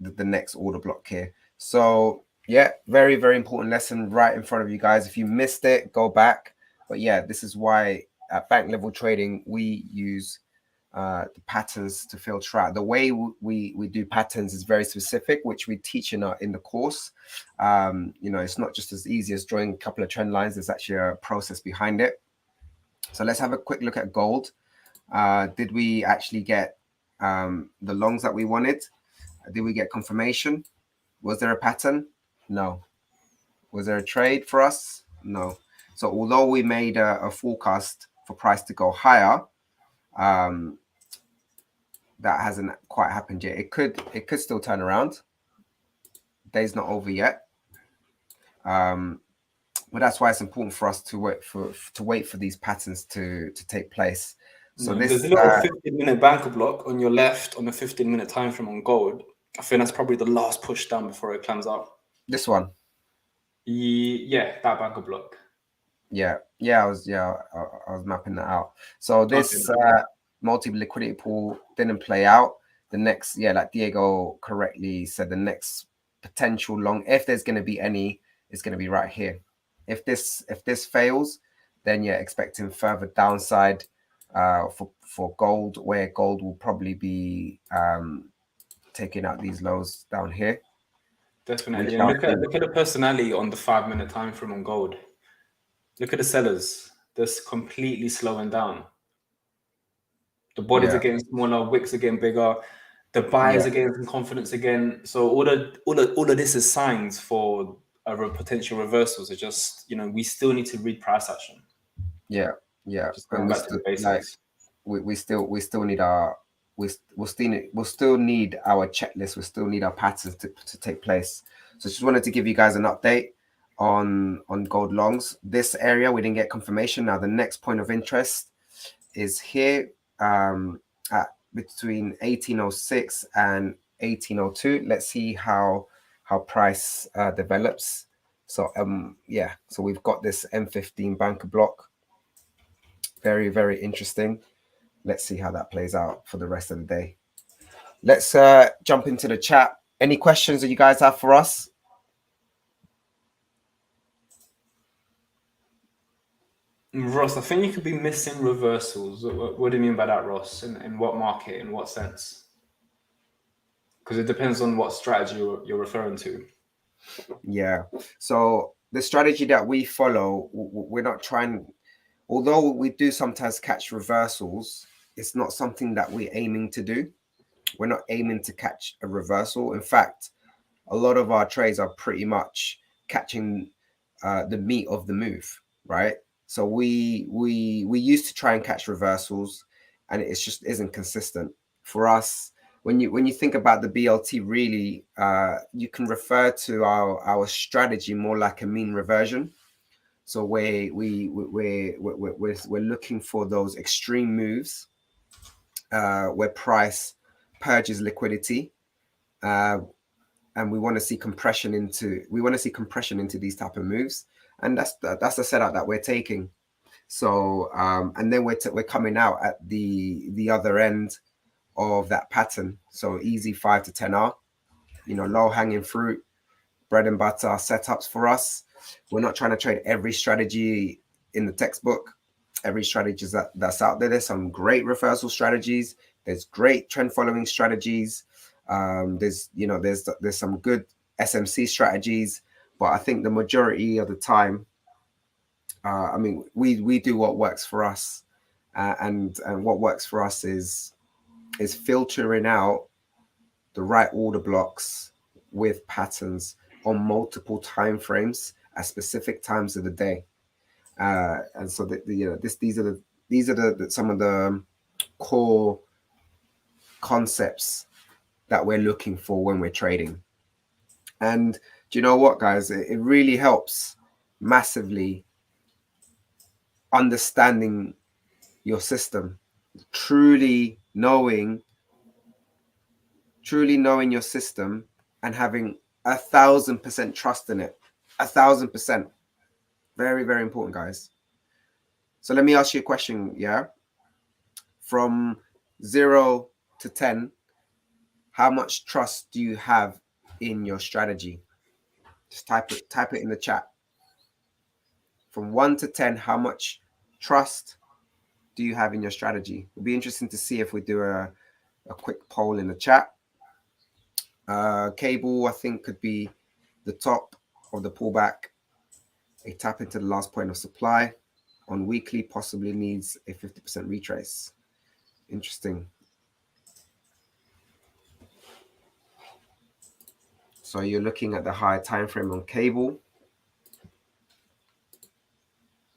next order block here. So yeah, very, very important lesson right in front of you guys. If you missed it, go back. But yeah, this is why at bank level trading we use the patterns to filter out. The way we do patterns is very specific, which we teach in the course. It's not just as easy as drawing a couple of trend lines. There's actually a process behind it. So let's have a quick look at gold. Did we actually get the longs that we wanted? Did we get confirmation? Was there a pattern? No. Was there a trade for us? No. So although we made a forecast for price to go higher, that hasn't quite happened yet. It could still turn around. Day's not over yet. But that's why it's important for us to wait for these patterns to take place. So there's a little 15-minute banker block on your left on the 15-minute time frame on gold. I think that's probably the last push down before it climbs up. This one. Yeah, that banker block. Yeah, I was mapping that out. So this multi liquidity pool didn't play out. The next, like Diego correctly said, the next potential long, if there's going to be any, is going to be right here. If this fails, then expecting further downside for gold, where gold will probably be taking out these lows down here. Definitely. And look at the personality on the 5-minute time frame on gold. Look at the sellers. They're completely slowing down. The bodies are getting smaller, wicks are getting bigger. The buyers are getting some confidence again. So all of this is signs for a potential reversal. So just we still need to read price action. Yeah. Just going back to the basics. We still need our we'll still need our checklist. We still need our patterns to take place. So just wanted to give you guys an update on gold longs. This area we didn't get confirmation. Now the next point of interest is here at between 1806 and 1802. Let's see how price develops. So so we've got this M15 banker block. Very, very interesting. Let's see how that plays out for the rest of the day. Let's jump into the chat. Any questions that you guys have for us? Ross, I think you could be missing reversals. What do you mean by that, Ross? In what market? In what sense? Because it depends on what strategy you're referring to. Yeah. So the strategy that we follow, we're not trying, although we do sometimes catch reversals, it's not something that we're aiming to do. We're not aiming to catch a reversal. In fact, a lot of our trades are pretty much catching the meat of the move, right? So we used to try and catch reversals, and it's just isn't consistent for us. When you think about the BLT, really, you can refer to our strategy more like a mean reversion. So we're looking for those extreme moves where price purges liquidity, and we want to see compression into these type of moves, and that's the setup that we're taking. So and then we're coming out at the other end of that pattern. So easy 5 to 10 hour, low hanging fruit, bread and butter setups for us. We're not trying to trade every strategy in the textbook, every strategy that's out there. There's some great reversal strategies. There's great trend following strategies. There's some good SMC strategies, but I think the majority of the time, we do what works for us, and what works for us is filtering out the right order blocks with patterns on multiple time frames at specific times of the day, and so these are some of the core concepts that we're looking for when we're trading. And do you know what, guys? It really helps massively understanding your system, truly knowing truly knowing your system and having 1,000% trust in it. 1,000%. Very, very important, guys. So let me ask you a question, yeah? From 0 to 10, how much trust do you have in your strategy? Just type it in the chat. From 1 to 10, how much trust do you have in your strategy? It'll be interesting to see if we do a quick poll in the chat. Cable, I think, could be the top of the pullback. A tap into the last point of supply. On weekly, possibly needs a 50% retrace. Interesting. So you're looking at the higher time frame on cable.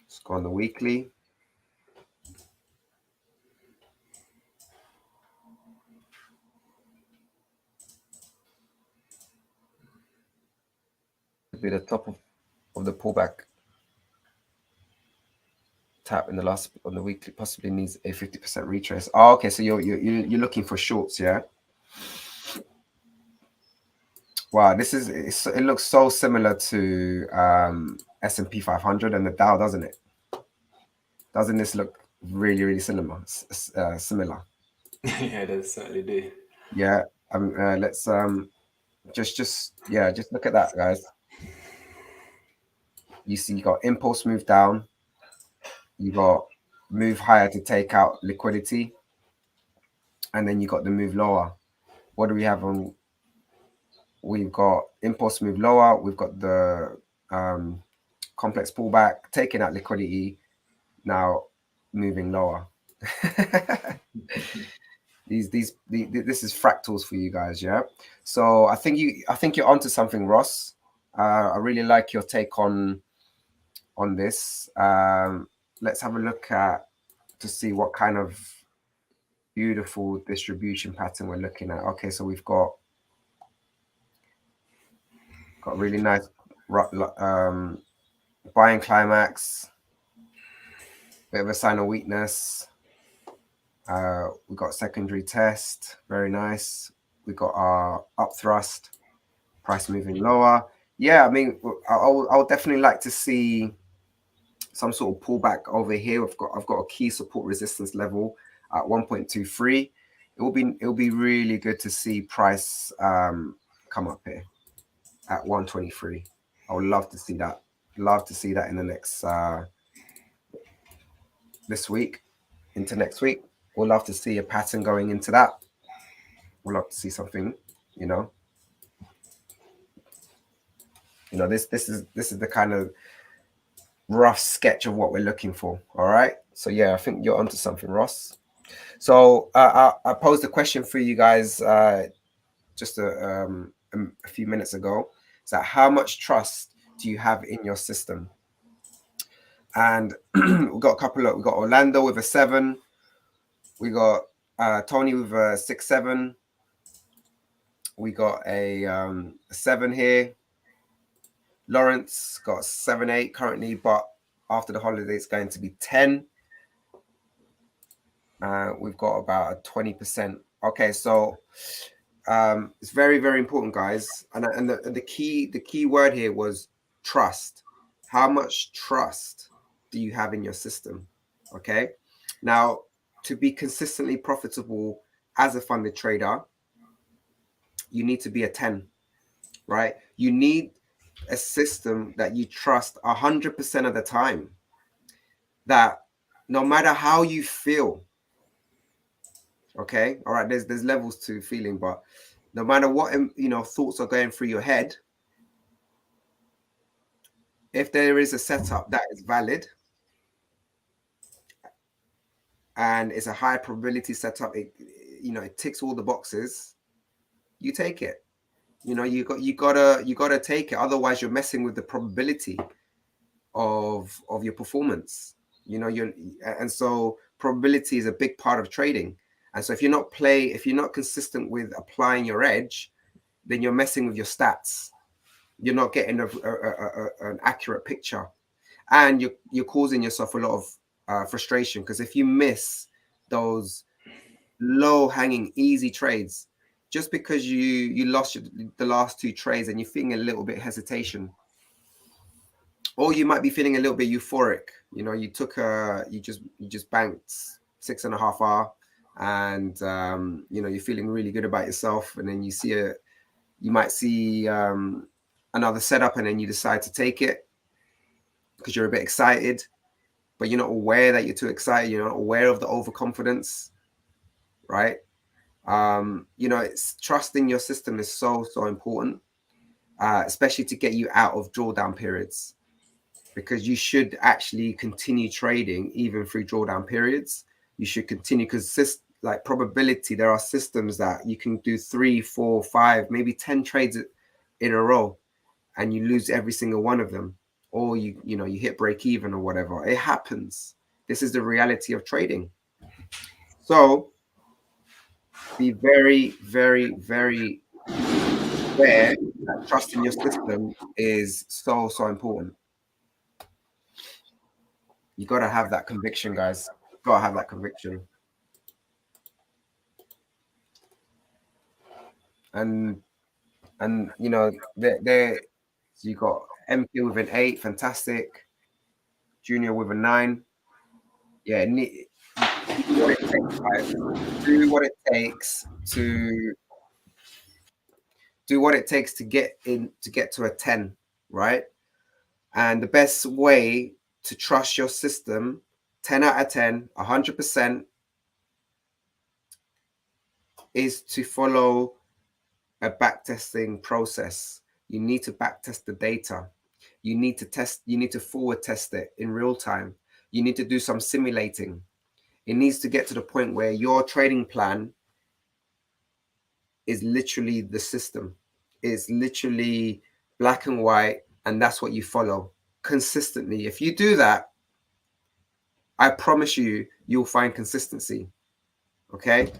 Let's go on the weekly. Could be the top of the pullback. Tap in the last on the weekly, possibly needs a 50% retrace. Oh, okay. So you're looking for shorts, yeah. Wow, it looks so similar to S&P 500 and the Dow, doesn't it? Doesn't this look really, really similar? Yeah, it does, certainly do. Yeah. Let's just look at that, guys. You see, you got impulse move down. You got move higher to take out liquidity, and then you got the move lower. What do we have on? We've got impulse move lower. We've got the complex pullback, taking out liquidity, now moving lower. This is fractals for you guys, yeah. So I think you're onto something, Ross. I really like your take on this. Let's have a look to see what kind of beautiful distribution pattern we're looking at. Okay, so we've got really nice buying climax, bit of a sign of weakness. We got secondary test, very nice. We got our up thrust, price moving lower. Yeah, I mean, I'll definitely like to see some sort of pullback over here. I've got a key support resistance level at 1.23. It'll be really good to see price come up here at 123. I would love to see that. Love to see that in the next this week into next week. We'll love to see a pattern going into that. We'll love to see something, you know. This is the kind of rough sketch of what we're looking for. All right. So yeah, I think you're onto something, Ross. So I posed a question for you guys just a few minutes ago. Is that how much trust do you have in your system? And we've got a couple of, we got Orlando with a 7. We got Tony with a 6-7. We got a 7 here. Lawrence got 7-8 currently, but after the holiday, it's going to be 10. We've got about a 20%. Okay, so it's very, very important, guys. And the key word here was trust. How much trust do you have in your system? Okay. Now, to be consistently profitable as a funded trader, you need to be a 10, right? You need a system that you trust 100% of the time. That no matter how you feel, okay, all right, there's levels to feeling, but no matter what thoughts are going through your head, if there is a setup that is valid and it's a high probability setup, it ticks all the boxes, you take it. You gotta take it. Otherwise, you're messing with the probability of your performance. And so probability is a big part of trading. And so if you're not consistent with applying your edge, then you're messing with your stats. You're not getting an accurate picture, and you're causing yourself a lot of frustration, because if you miss those low hanging easy trades, just because you lost the last 2 trades and you're feeling a little bit hesitation, or you might be feeling a little bit euphoric. You know, you just banked 6.5 hour, and you know, you're feeling really good about yourself, and then you might see another setup, and then you decide to take it because you're a bit excited, but you're not aware that you're too excited. You're not aware of the overconfidence, right? You know, it's trusting your system is so important, especially to get you out of drawdown periods, because you should actually continue trading even through drawdown periods. You should continue, because like probability, there are systems that you can do 3, 4, 5, maybe 10 trades in a row, and you lose every single one of them, or you hit break even or whatever. It happens. This is the reality of trading. So be very, very, very aware that trusting your system is so important. You got to have that conviction, guys. Got to have that conviction. And you know, there you got MP with an 8, fantastic. Junior with a 9. Yeah, do what it takes, guys. Do what it takes to get to a 10, right? And the best way to trust your system, 10 out of 10, 100%, is to follow a backtesting process. You need to backtest the data. You need to forward test it in real time. You need to do some simulating. It needs to get to the point where your trading plan is literally the system. It's literally black and white, and that's what you follow consistently. If you do that, I promise you'll find consistency. Okay?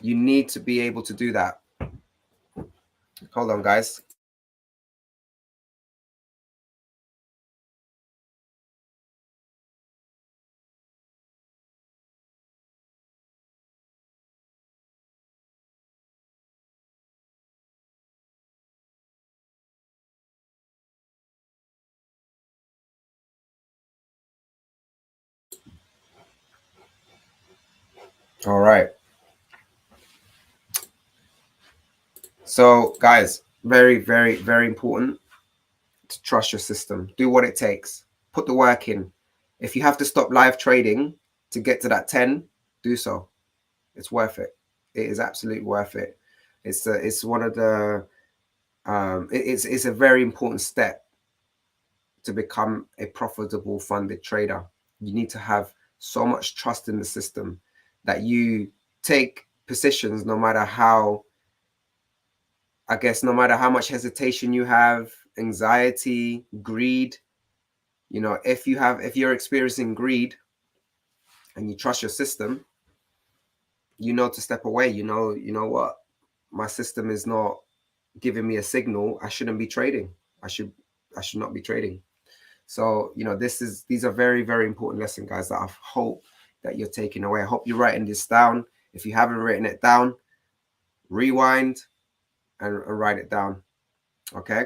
You need to be able to do that. Hold on, guys. All right. So, guys, very, very, very important to trust your system. Do what it takes. Put the work in. If you have to stop live trading to get to that 10, do so. It's worth it. It is absolutely worth it. It's one of the it's a very important step to become a profitable funded trader. You need to have so much trust in the system that you take positions no matter how much hesitation you have, anxiety, greed. You know, if you're experiencing greed and you trust your system, you know to step away. You know what? My system is not giving me a signal. I shouldn't be trading. I should not be trading. So, you know, these are very, very important lessons, guys, that I hope that you're taking away. I hope you're writing this down. If you haven't written it down, rewind and write it down. Okay?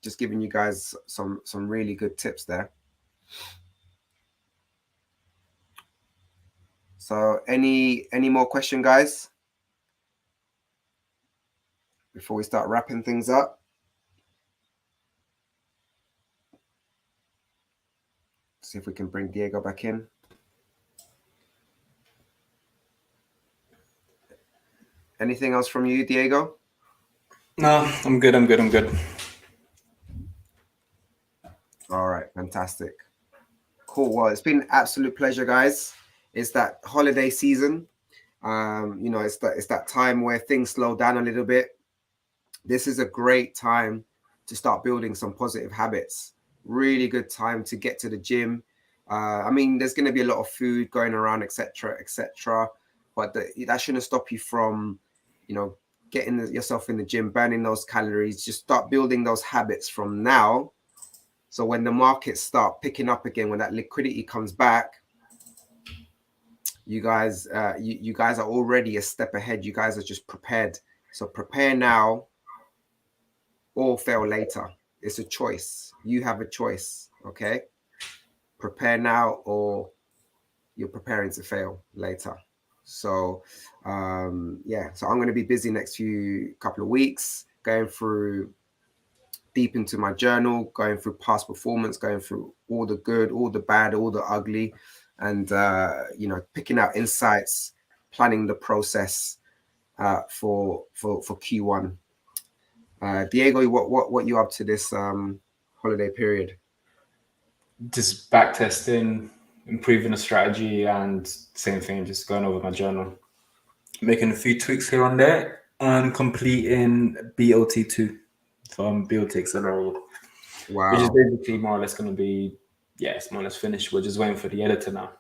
Just giving you guys some really good tips there. So any more question, guys, before we start wrapping things up? See if we can bring Diego back in. Anything else from you, Diego? No, I'm good. All right, fantastic. Cool. Well, it's been an absolute pleasure, guys. It's that holiday season. You know, it's that time where things slow down a little bit. This is a great time to start building some positive habits. Really good time to get to the gym. I mean, there's going to be a lot of food going around, etc., but that shouldn't stop you from, you know, getting yourself in the gym, burning those calories. Just start building those habits from now. So when the markets start picking up again, when that liquidity comes back, you guys are already a step ahead. You guys are just prepared So prepare now or fail later. It's a choice. You have a choice. Okay. Prepare now or you're preparing to fail later. So yeah, so I'm going to be busy next few couple of weeks going through deep into my journal, going through past performance, going through all the good, all the bad, all the ugly, and you know, picking out insights, planning the process for Q1. Diego, what you up to this holiday period? Just back testing, improving the strategy, and same thing, just going over my journal, making a few tweaks here and there, and completing BOT2 from BOT Accelerated, which is Wow. basically more or less going to be, yeah, it's more or less finished. We're just waiting for the editor now.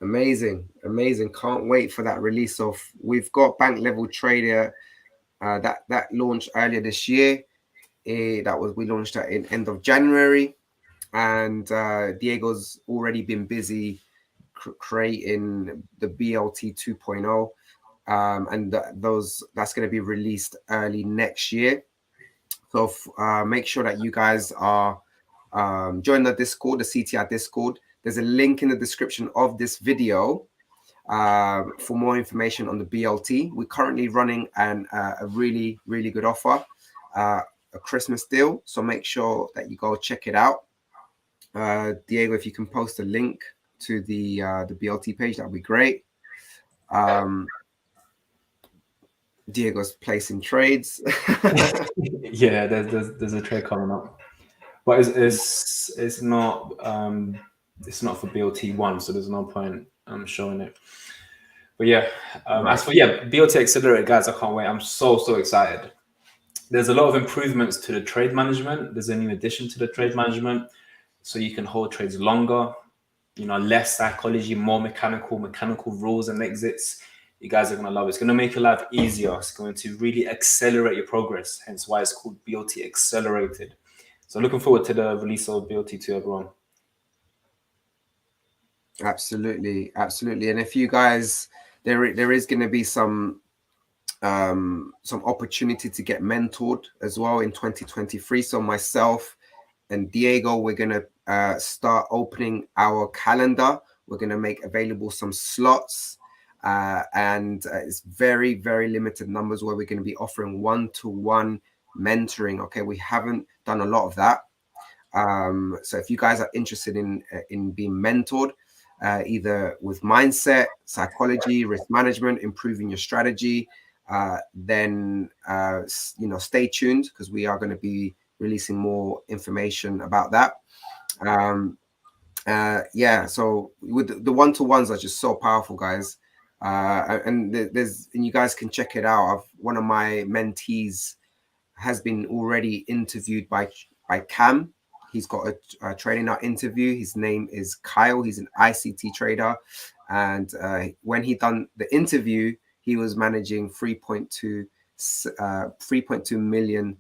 Amazing, amazing. Can't wait for that release of. We've got Bank Level Trader that launched earlier this year. We launched that in end of January, and Diego's already been busy creating the BLT 2.0, and that's going to be released early next year. So make sure that you guys are join the Discord, the CTI Discord. There's a link in the description of this video for more information on the BLT. We're currently running a really, really good offer, a Christmas deal. So make sure that you go check it out. Diego, if you can post a link to the BLT page, that'd be great. Diego's placing trades. Yeah, there's a trade coming up, but it's not for BLT1, so there's no point showing it. But yeah, Right. as for BLT Accelerator, guys, I can't wait. I'm so excited. There's a lot of improvements to the trade management. There's a new addition to the trade management, so you can hold trades longer. You know, less psychology, more mechanical rules and exits. You guys are gonna love it. It's gonna make your life easier. It's going to really accelerate your progress. Hence why it's called BLT Accelerated. So looking forward to the release of BLT2, everyone. Absolutely, absolutely. And if you guys, there is going to be some opportunity to get mentored as well in 2023. So myself and Diego, we're going to start opening our calendar. We're going to make available some slots, and it's very, very limited numbers where we're going to be offering one-to-one mentoring. Okay, we haven't done a lot of that. So if you guys are interested in being mentored, either with mindset, psychology, risk management, improving your strategy, then you know, stay tuned because we are going to be releasing more information about that. Yeah, so with the one-to-ones are just so powerful, guys. And you guys can check it out. One of my mentees has been already interviewed by Cam. He's got a trading out interview. His name is Kyle. He's an ICT trader, and when he done the interview, he was managing $3.2 million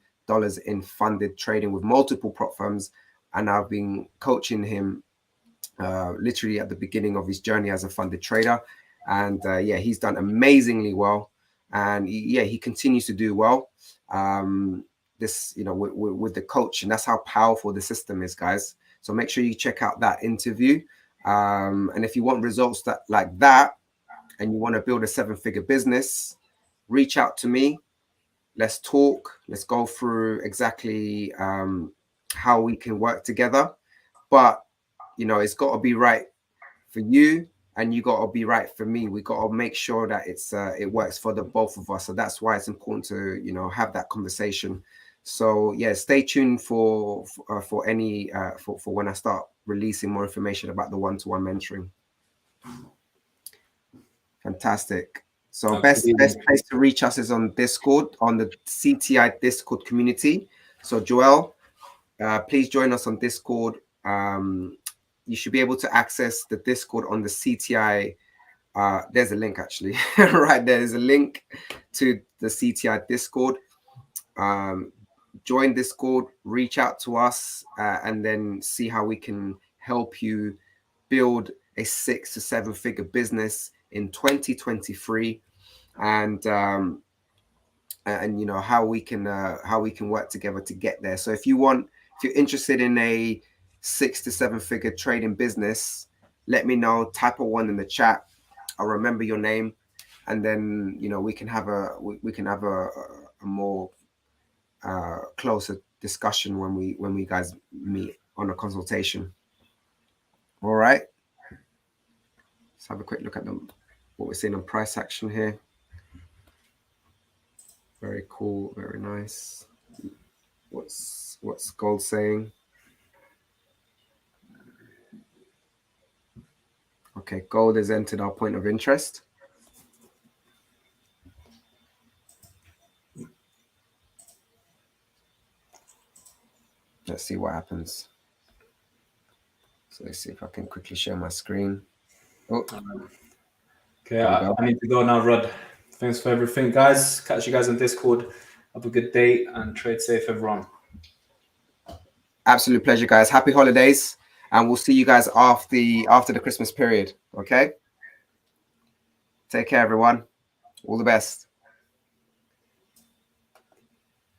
in funded trading with multiple prop firms, and I've been coaching him literally at the beginning of his journey as a funded trader, and yeah, he's done amazingly well, and he continues to do well. This, you know, with the coach, and that's how powerful the system is, guys. So make sure you check out that interview, and if you want results like that and you want to build a 7-figure business, reach out to me. Let's talk. Let's go through exactly how we can work together. But you know, it's got to be right for you, and you got to be right for me. We got to make sure that it works for the both of us. So that's why it's important to, you know, have that conversation. So yeah, stay tuned for when I start releasing more information about the one-to-one mentoring. Fantastic. So best place to reach us is on Discord, on the CTI Discord community. So Joel, please join us on Discord. You should be able to access the Discord on the CTI. There's a link actually, right there. There's a link to the CTI Discord. Join Discord, reach out to us, and then see how we can help you build a 6 to 7-figure business in 2023. And and you know how we can work together to get there. So if you're interested in a 6 to 7 figure trading business, let me know. Type a 1 in the chat. I'll remember your name, and then you know we can have a more closer discussion when we guys meet on a consultation. All right. Let's have a quick look at what we're seeing on price action here. Very cool, very nice. What's gold saying? Okay, gold has entered our point of interest. Let's see what happens. So let's see if I can quickly share my screen. Oh, okay, I need to go now, Rod. Thanks for everything, guys. Catch you guys on Discord. Have a good day and trade safe, everyone. Absolute pleasure, guys. Happy holidays, and we'll see you guys after the Christmas period. Okay. Take care, everyone. All the best.